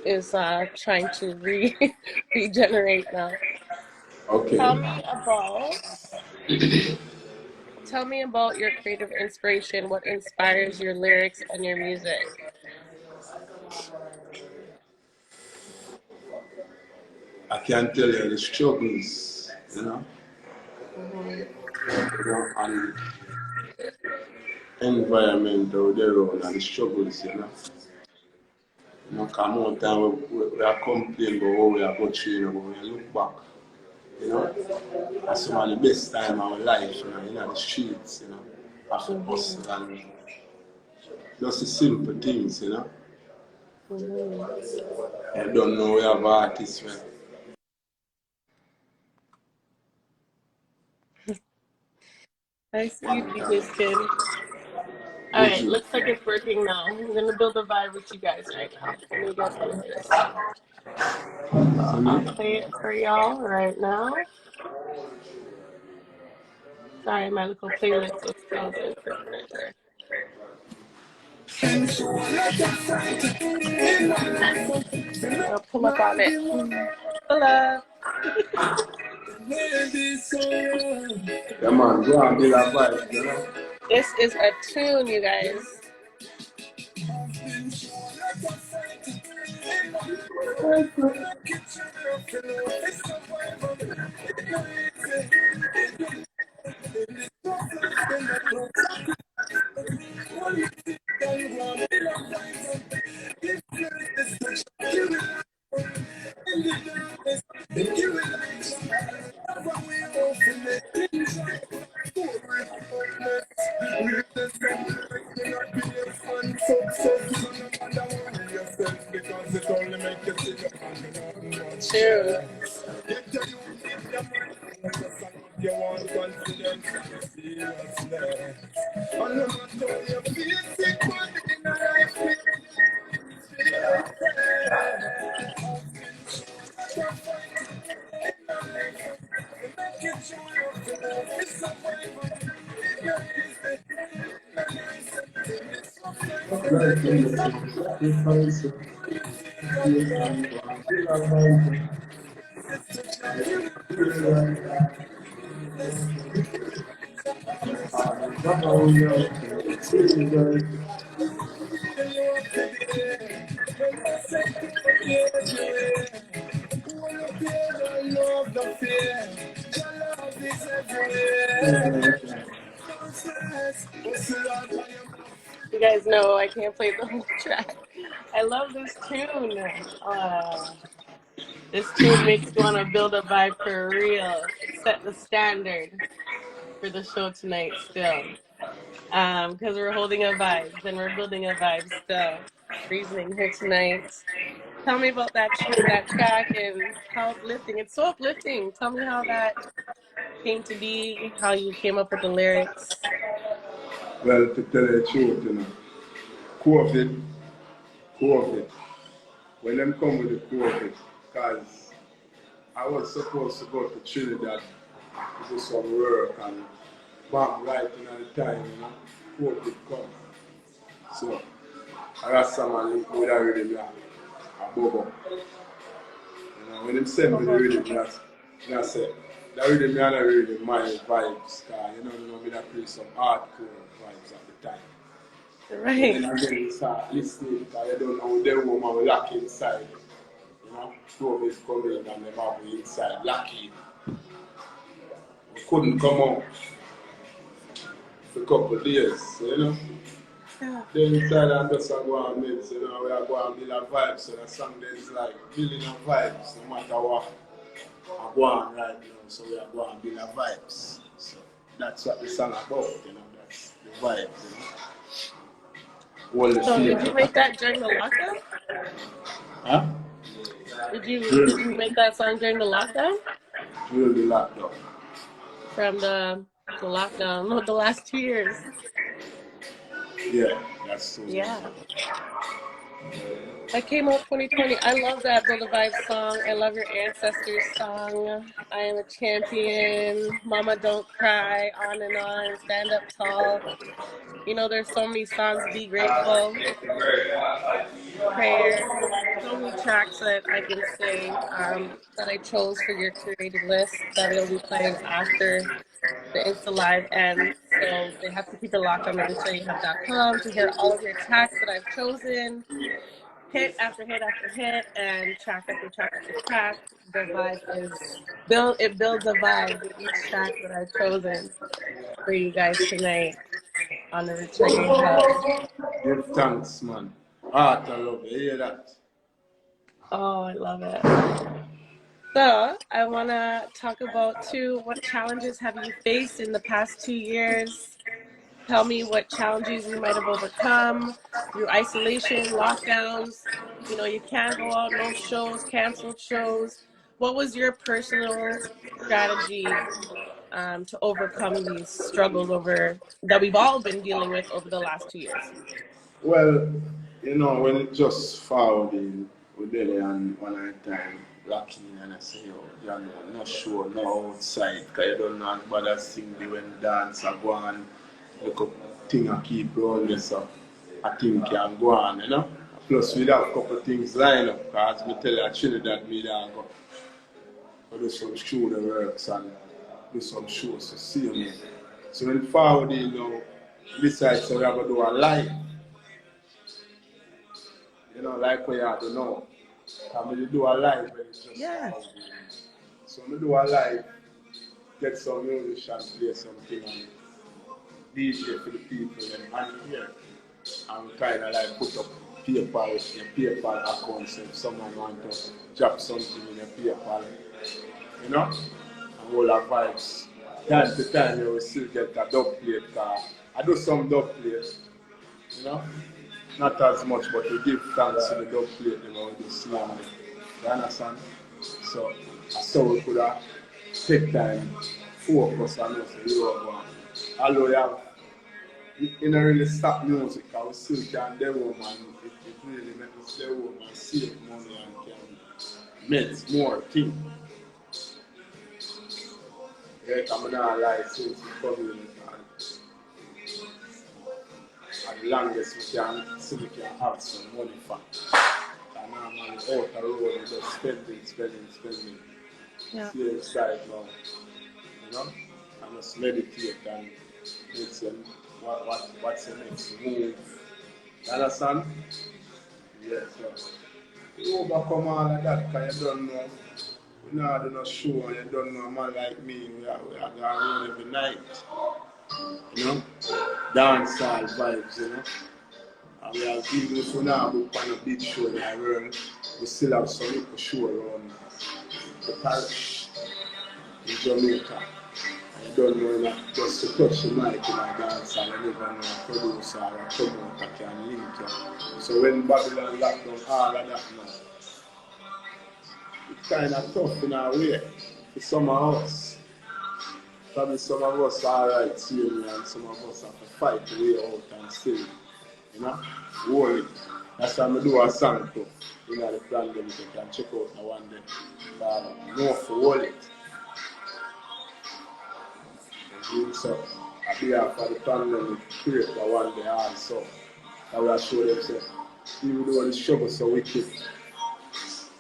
is trying to regenerate now. Okay. Tell me about your creative inspiration. What inspires your lyrics and your music? I can tell you the struggles, you know, Mm-hmm. you know, and environment out there and the struggles, you know. You know, come on time we are complaining about how we are going through, you know, but when you look back, you know, that's some of the best time of our life, you know, the streets, you know, after hustle and just the simple things, you know. I don't know we have artists, man. Nice to meet you, Houston. All right, looks like it's working now. I'm gonna build a vibe with you guys right now. I know you guys want to hear this song. So I'll play it for y'all right now. Sorry, my little playlist was frozen for a minute there. I'll pull up on it. Pull up. Yeah, man, go and build a vibe, you know. This is a tune, you guys. True. You want confidence, seriously. And no matter how you feel sick, one in a life, You guys know I can't play the whole track. I love this tune. This tune makes you want to build a vibe for real. Set the standard for the show tonight still. Because we're holding a vibe and we're building a vibe still. Reasoning here tonight. Tell me about that track and how uplifting. It's so uplifting. Tell me how that came to be, how you came up with the lyrics. well, to tell you the truth, you know, COVID, when them come with the COVID, because I was supposed to go to Trinidad to do some work and back right in at the time, you know, COVID come. So, I got someone link with a rhythm, a bobo. You know, when them send me the rhythm, I said, that rhythm, I don't really my vibes, because, you know, me that play some hardcore vibes at the time. Right. And then again, you start listening, because you don't know the woman will lock inside. You know, COVID coming and them have me inside, lucky. We couldn't come out for a couple of days, you know. Yeah. Then inside and just go and mix, you know, we are going to build a vibe, so that song there is like building a vibes, no matter what I go on right now, so we are going to build a vibes. So that's what the song about, you know, that's the vibes, you know. So did you make that during the lockdown? Huh? Did you make that song during the lockdown? During the lockdown. From the lockdown of the last 2 years. Yeah, that's true. Yeah. I came out 2020. I love that Build a Vibe song. I love your ancestors song. I am a champion. Mama Don't Cry. On and on. Stand Up Tall. You know, there's so many songs. Be Grateful. Prayer. So many tracks that I can say that I chose for your curated list that it'll be playing after the Insta Live ends. So they have to keep it locked on the InstaLiveOn-Air.com to hear all of your tracks that I've chosen. Hit after hit after hit and track after track after track. The vibe is it builds a vibe with each track that I've chosen for you guys tonight on the Reggae Hub. Give thanks, man. Heart and love, you hear that? Oh, I love it. So I want to talk about too, what challenges have you faced in the past 2 years? Tell me what challenges you might have overcome through isolation, lockdowns. You know, you can't go out, no shows, canceled shows. What was your personal strategy to overcome these struggles that we've all been dealing with over the last 2 years? Well, when it just fouled in with Delhi and one at a time, locking and I say, not sure, no outside, because you don't know about that thing when dance are go on, look up thing I keep rolling, so I think can go on. Plus, we have a couple of things lined up, because we tell you, Trinidad, me that go do some show the works and do some shows to see me. So when forward in, besides, so we have to do a live. Like we have to know. And we do a live when it's just out. So we do a live, get some musicians, play something and DJ for the people and here. And we kind of like put up PayPal accounts if someone wants to drop something in a PayPal. And all our vibes. Time to time we still get a dub plate. I do some dub plates, not as much, but we give thanks to the dub plate we do slam. You understand? So we could have take time, focus on us, although we have, you don't really stop music, we still can demo and it really makes us stay home and save money and can make more things. Yeah, I'm not like since coming and the longest we can have some money for. And I'm out the road just spending. Yeah. See inside now, and just meditate and make some what's the next move. You understand? Yes, sir. You overcome all of that because you don't know. We don't do no show and you don't know a man like me. We are going around every night. Dancehall vibes, And we have, even if we now book on a big show in the world, we still have some little show around the parish in Jamaica. And you don't know just to touch the mic in a dance and you never know a producer or a promoter can link you. So when Babylon locked down all of that now, it's kind of tough in a way for some of us. Probably some of us are alright seeing and some of us have to fight the way out and still, hold it. That's why I do a song too. The plan them you can check out now one day. But no for hold it. So I be out for the plan them to create that one day also. I will show them say, even though the struggle so wicked,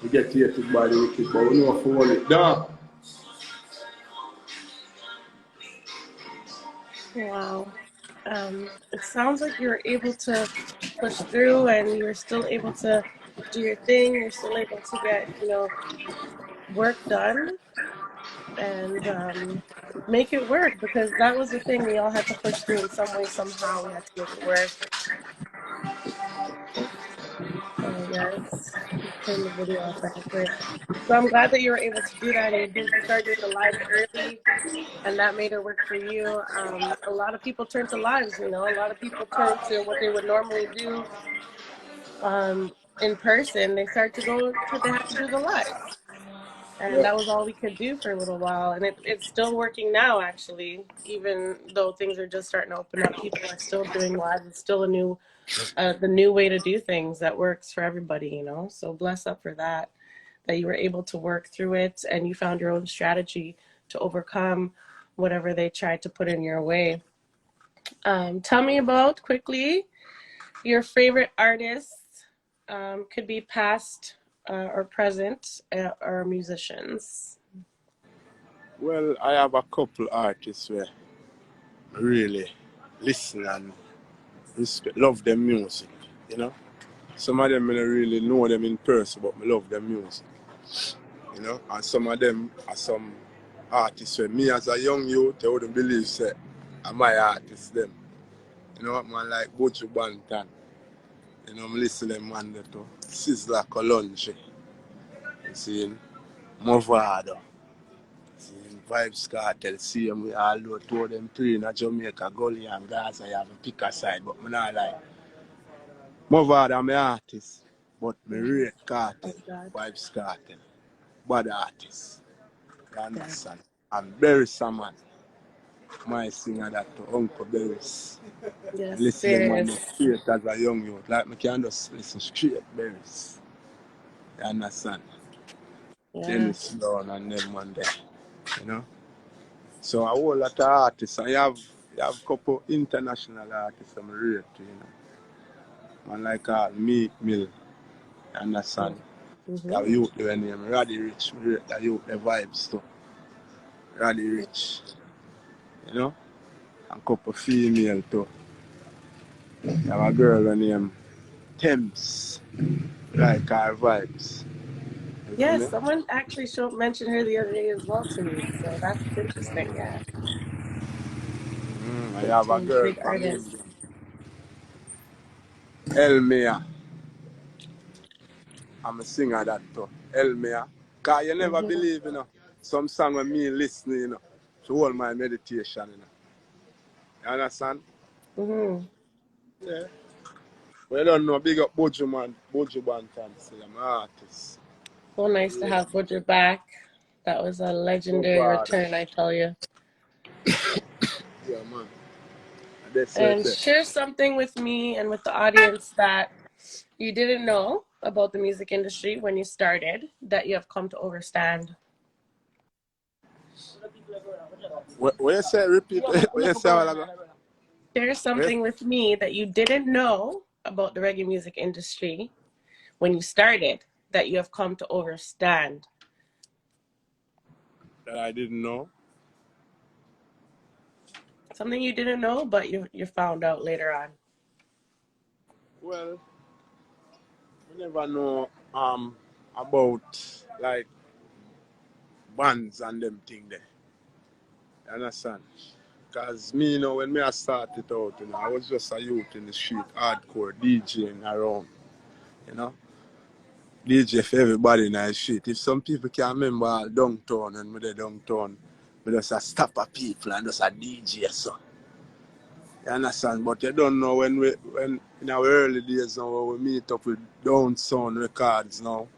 we get hated by the wicked, but we know for hold it down. Wow. It sounds like you're able to push through and you're still able to do your thing. You're still able to get, work done and make it work, because that was the thing. We all had to push through in some way, somehow. We had to make it work. Oh, yes. Turn the video off right quick. So I'm glad that you were able to do that and you started doing the lives early. And that made it work for you. A lot of people turn to lives, a lot of people turn to what they would normally do in person. They start to go because they have to do the lives. And that was all we could do for a little while. And it's still working now, actually, even though things are just starting to open up. People are still doing lives. It's still the new way to do things that works for everybody, So bless up for that you were able to work through it and you found your own strategy to overcome whatever they tried to put in your way. Tell me about, quickly, your favorite artists. Could be past or present or musicians. Well, I have a couple artists where I really listen and love their music, Some of them I don't really know them in person, but I love their music, And some of them are some artists where me as a young youth, I wouldn't believe say are my artists them. Man like Bojo Bantan. I listen to them man that to Sizzla Kalonji. See, Movado. See, Vibes Cartel, see him, we all do two of them three in Jamaica, Gully and Gaza, you have to pick a side, but me not like. Movado, I'm an artist, but me rate Cartel, Oh God. Vibes Cartel, bad artist. You Yeah. understand? And Berry Saman, my singer that to Uncle Berries. Yes, Listen them on the serious. straight as a young youth, like me can just listen straight Berries. You understand? Yeah. Dennis Brown and them one there, you know? So a whole lot of artists, and you have a couple international artists I'm rate to, you know. Man like Meek Mill, you understand? You have Mm-hmm. youth there name Roddy Rich, me rate the youth the vibes too. Roddy Rich, you know? And couple female too. You have a girl named Thames, like her vibes. You feel Yes, me? someone actually mentioned her the other day as well to me. So that's interesting. Yeah. I have a Two girl big from artists. England, Elmia. I'm a singer that too. Elmia. Cause you never Mm-hmm. believe, you know. Some song with me listening, you know. To hold my meditation, you know. You understand? Mm-hmm. Yeah. But you don't know, big up Bojo man, Bojo Bantan, say I'm an artist. So nice to Yeah. have Butcher back. That was a So legendary bad. return, I tell you. Yeah, man. That's And it. share something with me and with the audience that you didn't know about the music industry when you started that you have come to understand. What you say? Repeat. What you say? Share something with me that you didn't know about the reggae music industry when you started that you have come to understand. That I didn't know. Something you didn't know, but you found out later on. Well, we never know about like bands and them thing there. You understand? Because me, you know, when me I started out, you know, I was just a youth in the street, hardcore, DJing around, you know. DJ for everybody in the street. If some people can remember downtown and me there downtown, me just a stop a people and just a DJ so. You understand? But you don't know when in our early days now when we meet up with Down Sound Records now,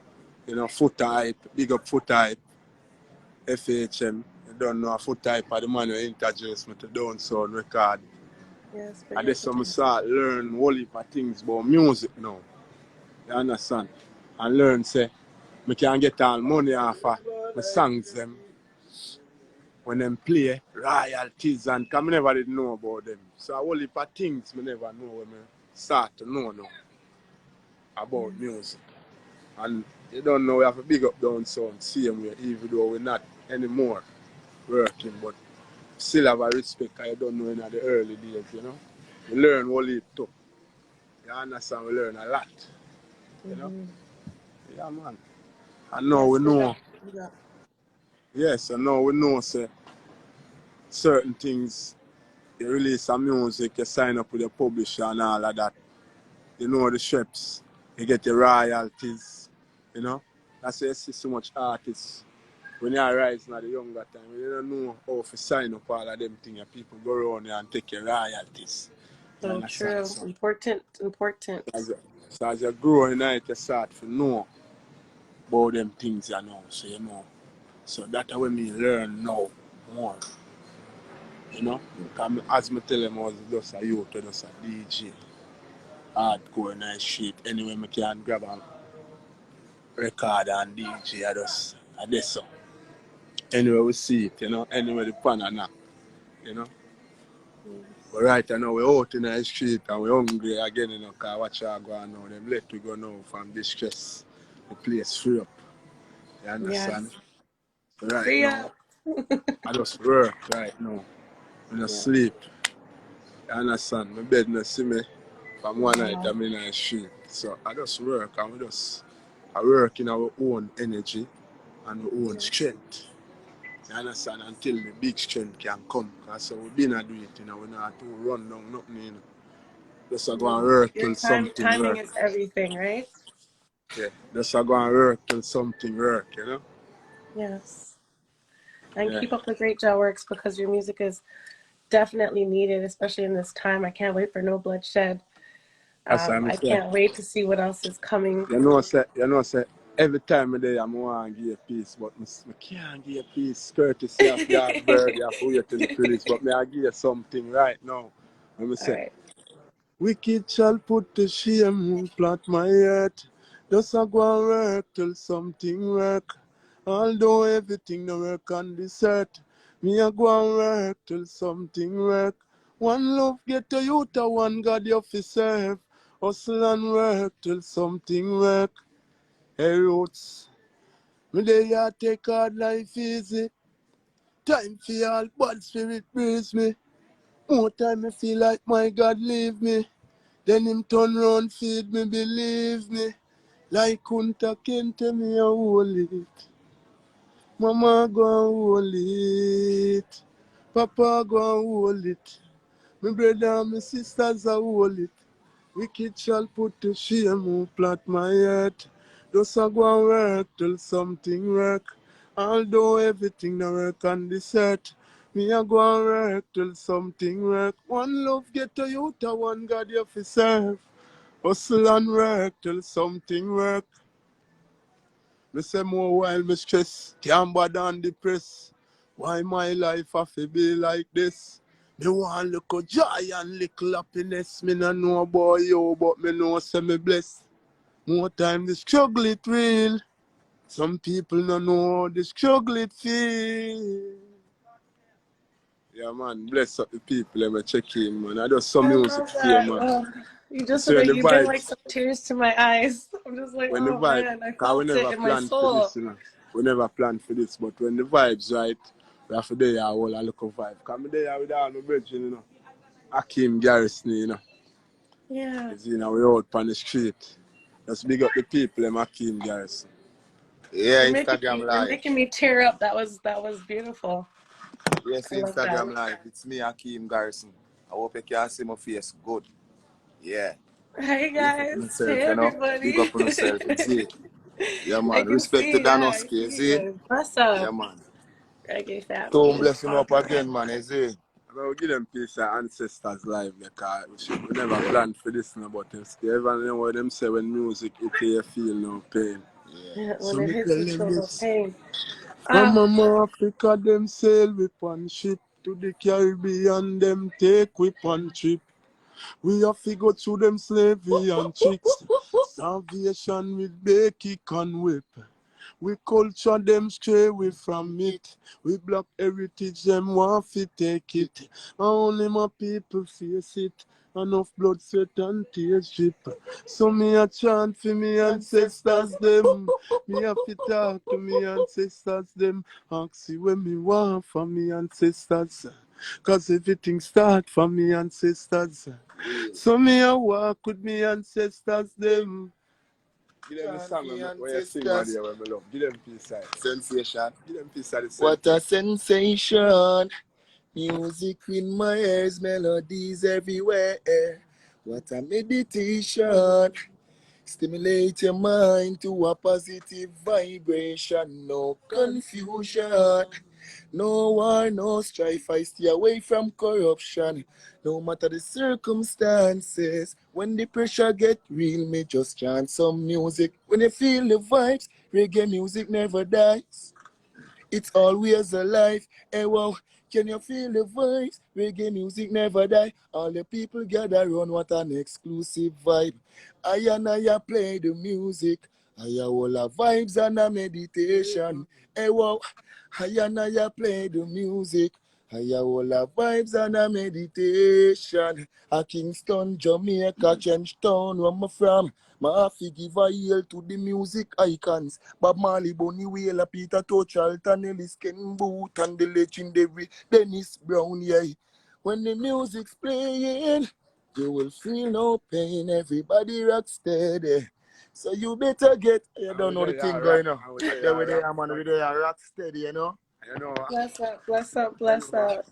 you know, Foot Hype, big up Foot Hype, FHM. You don't know a Foot Hype are the man who introduced me to Down Sound Record. Yes, And big up that's the how I time. start learn whole heap of things about music now. You understand? And learn say I can get all money off of my songs them when them play royalties and cause I never did know about them. So a whole heap of things I never know when I start to know now about music. And you don't know we have a big up down sound same way even though we're not anymore working but still have a respect because you don't know in the early days, you know. We learn whole heap too. You understand? We learn a lot, you know. Mm-hmm. Yeah, man. And now we Yes, big up. know, Big up. yes, and now we know, say, certain things, you release some music, you sign up with a publisher and all of that. You know the steps, you get the royalties, you know. That's why you see so much artists. When you are rising at the younger time, you don't know how to sign up all of them things, and people go around there and take your royalties. You So understand? true. Important. Important. So as you grow in it, you start to know about them things you know, so you know. So that's when me learn now more, you know. As me tell them, I was just a youth, just a DJ, hardcore in the street. Anyway, I can grab a record and DJ, I just so. Anyway, we see it, you know. Anyway, the pan and knock, you know. Yes. But right now, we're out in the street and we're hungry again, you know, because watch our go on now. Them let we go now from this stress. The place free up. You understand? Yes. Right Free now, up. I just work right now. I just Yeah. sleep. You understand? My bed not see me. From one night Wow. I'm in the street. So I just work and I work in our own energy and our own Yeah. strength. You understand? Until the big strength can come. Because so we've been to do it, you know, we not have to run down nothing, you know. Just go and No. work Your till something timing work. is everything, right? Yeah. Just go and work till something work, you know? Yes. And Yeah. keep up the great job works because your music is definitely needed, especially in this time. I can't wait for No Bloodshed. That's what I'm I saying. can't wait to see what else is coming. Say, every time of day I'm want to give a piece, but I can't give a piece courtesy of Yardbird, you have to wait till the police, but I give you something right now. Let me All say, right. wicked shall put to shame who plot my heart. Just a go and work till something work. Although everything no work on this earth, me a go and work till something work. One love get to youth, a one God you fi serve. Hustle and work till something work. Hey roots, me dey ya take hard life easy. Time for all bad spirit breeze me. More time me feel like my God leave me. Then him turn round feed me, believe me. Like Kunta Kinte me a hold it. Mama go and hold it. Papa go and hold it. My brother and my sisters a hold it. Wicked shall put to shame who plot my heart. Just a go and work till something work. Although everything no work on this earth. Me a go and work till something work. One love get to youth, a one God you fi serve. Hustle and work till something work. Me say more while me stress, can't bother and depress. Why my life have to be like this? Me want look a joy and little happiness. Me no know about you, but me know say me blessed. More time the struggle it real. Some people no know the struggle it feel. Yeah man, bless up the people. Let me check in, man. I just some I music love here, that. man. Oh, you just So when the you bring like vibes, some tears to my eyes. I'm just like, when the oh vibe, man, I cause we felt it never in my planned for soul. this, you know. We never planned for this, but when the vibes right, we have to do a whole a look of vibe. Come there with all my brethren, you know. Akeem Garrison, you know. Yeah. Is, you know, we out on the street. Just big up the people, them Akeem Garrison. Yeah, You're Live. making me tear up. That was beautiful. Yes, I love that. Live. It's me, Akeem Garrison. I hope you can see my face good. Yeah. Hey Lift up on guys. yourself, Hey you know. Big everybody. up on yourself, you see. Yeah, I man. can Respect to see, Don yeah, I Husky, you see see. you. What's Yeah, up, man. Reggae So family? bless him up again, man, you see. We'll give them peace of ancestors live because we never planned for this, no, but you ever know what them say when music it you feel no pain. Yeah. Yeah, when So it me hits, tell you them feel no this. pain. From Ah, Africa, them sail with one ship to the Caribbean, them take with one trip. We have to go through them slavery and tricks, starvation with bacon and whip. We culture them stray away from it. We black heritage them want to take it. Only my people face it. Enough blood, sweat and tears drip. So me a chant for me ancestors them. Me have to talk to me ancestors them. Ask see when me want from me ancestors. Cause everything start from me ancestors. So me a walk with me ancestors them. Give them the song where you sing my dear when me love. Give them peace side. Sensation. Give them peace side. What a sensation. Music in my ears, melodies everywhere. What a meditation. Stimulate your mind to a positive vibration. No confusion. No war, no strife. I stay away from corruption. No matter the circumstances. When the pressure get real, me just chant some music. When you feel the vibes, reggae music never dies. It's always alive. Hey, wow. Can you feel the vibes? Reggae music never die. All the people gather around, what an exclusive vibe. I play the music. I all a vibes and a meditation. Hey, wow. I play the music. I all a vibes and a meditation. A Kingston, Jamaica, Trenchtown, where I'm from. Ma have to give a hail to the music icons. Bob Marley, Bonnie Wailer, Peter Tosh, Alton Ellis, Ken Boothe, and the legendary Dennis Brown, yeah. When the music's playing, you will feel no pain. Everybody rock steady. So you better get, you don't know the thing going on. There we there, man, we there, rock steady, you know. You know, bless up, bless up, bless up.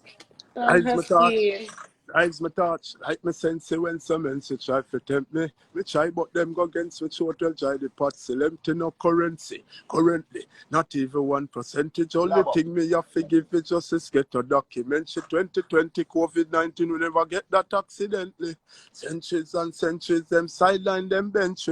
Don as me talk, Husky. Eyes my touch, like me sense when some men say try to tempt me. Me try but them go against which hotel try the pot sell empty no currency. Currently, not even 1%. Only thing me have to give it just is get a document. 2020 COVID-19 we never get that accidentally. Centuries and centuries them sideline them bench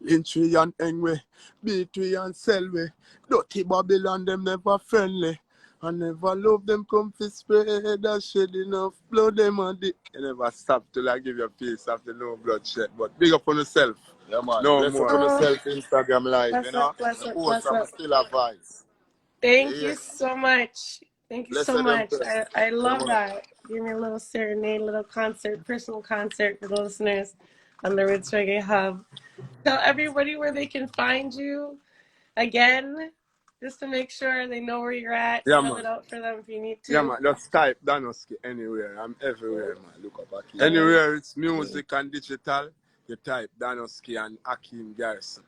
Lynchry and Engwe, beat and Selwe. Dirty Babylon them never friendly. I never love them come to spread that shed enough blood them on the. You never stop till I give you a piece after no bloodshed. But big up on yourself. Yeah, man. No Bless up more. on Oh, yourself Instagram live, bless you up, know? bless The up, post bless I'm up. still advice. Thank Yeah. you so much. Thank you Bless so them much. first. I Yeah, love man. that. Give me a little serenade, a little concert, personal concert for the listeners on the Roots Reggae Hub. Tell everybody where they can find you again, just to make sure they know where you're at. Yeah, Spell man. it out for them if you need Yeah, to. man. Just type Don Husky anywhere. I'm everywhere, man. Look up Aki. Anywhere it's music and digital, you type Don Husky and Akeem Garrison.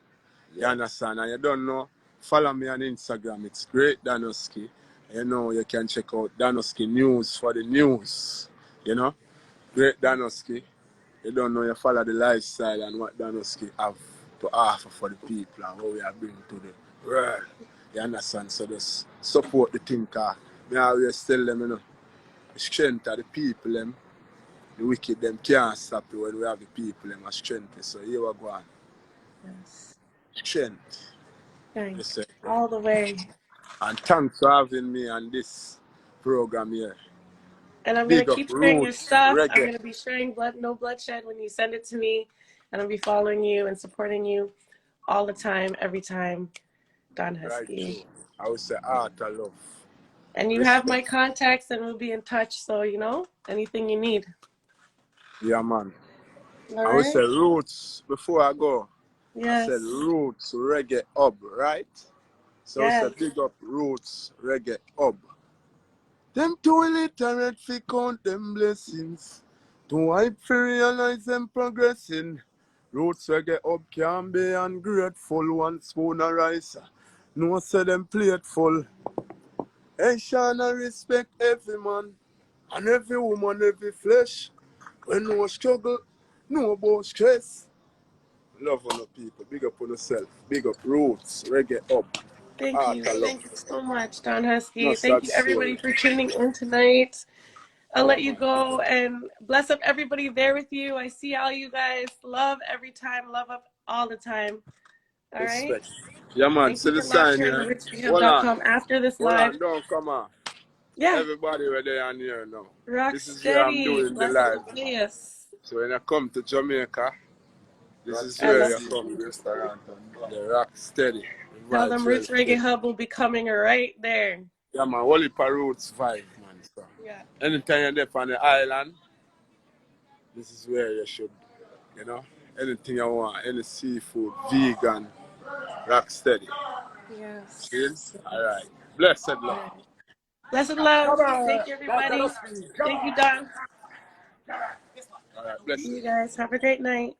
You understand? And you don't know, follow me on Instagram. It's great Don Husky. You know, you can check out Don Husky News for the news. You know? Great Don Husky. You don't know, you follow the lifestyle and what Don Husky have to offer for the people and what we are bringing to the world. You understand? So just support the thinker. I always tell them, you know, the strength of the people, them, the wicked, them can't stop you when we have the people, them, are strength. So here we go on. Yes. Strength. You Thanks. say. All the way. And thanks for having me on this program here. And I'm going Big to up keep sharing your Roots stuff. I'm Reggae. going to be sharing No Bloodshed when you send it to me. And I'll be following you and supporting you all the time, every time, Don Right Husky. through. I would say art of love. And you have my contacts and we'll be in touch. So, you know, anything you need. Yeah, man. All I would right? say Roots, before I go, I Yes. said Roots Reggae Hub, right? So Yes. it's a big up Roots Reggae Hub. Them too illiterate fi count them blessings. Too hype fi realize them progressing. Roots Reggae Hub can be ungrateful. One spoon of rice. No say them plateful. Hey, Shana respect every man. And every woman, every flesh. When no struggle, no about stress. Love on the people. Big up on yourself. Big up Roots Reggae Hub. Thank Art you. of love. Thank you so much, Don Husky. No Thank sad you, everybody, story. for tuning in tonight. I'll let Yeah, you man. go and bless up everybody there with you. I see all you guys. Love every time. Love up all the time. All right? Respect. Yeah, man. Thank See you the for locked sign here on the here. Hold on. richbreakup.com after this Hold live. on. Don't come on. Yeah. Everybody were there and here now. Rock This is where I'm steady. doing the Bless up live. Matthias. So when I come to Jamaica, this is I where love you come. The rock steady. The Tell them vibes well Roots Reggae steady. Hub will be coming right there. Yeah, man. Holy Roots vibe, man. So, Yeah. anytime you're there on the island, this is where you should, you know, anything you want, any seafood, vegan, rock steady. Yes. Cheers. All right. Blessed All love. right. Blessed love. Thank you, everybody. Thank you, Don. All right. See Blessed. you guys. Have a great night.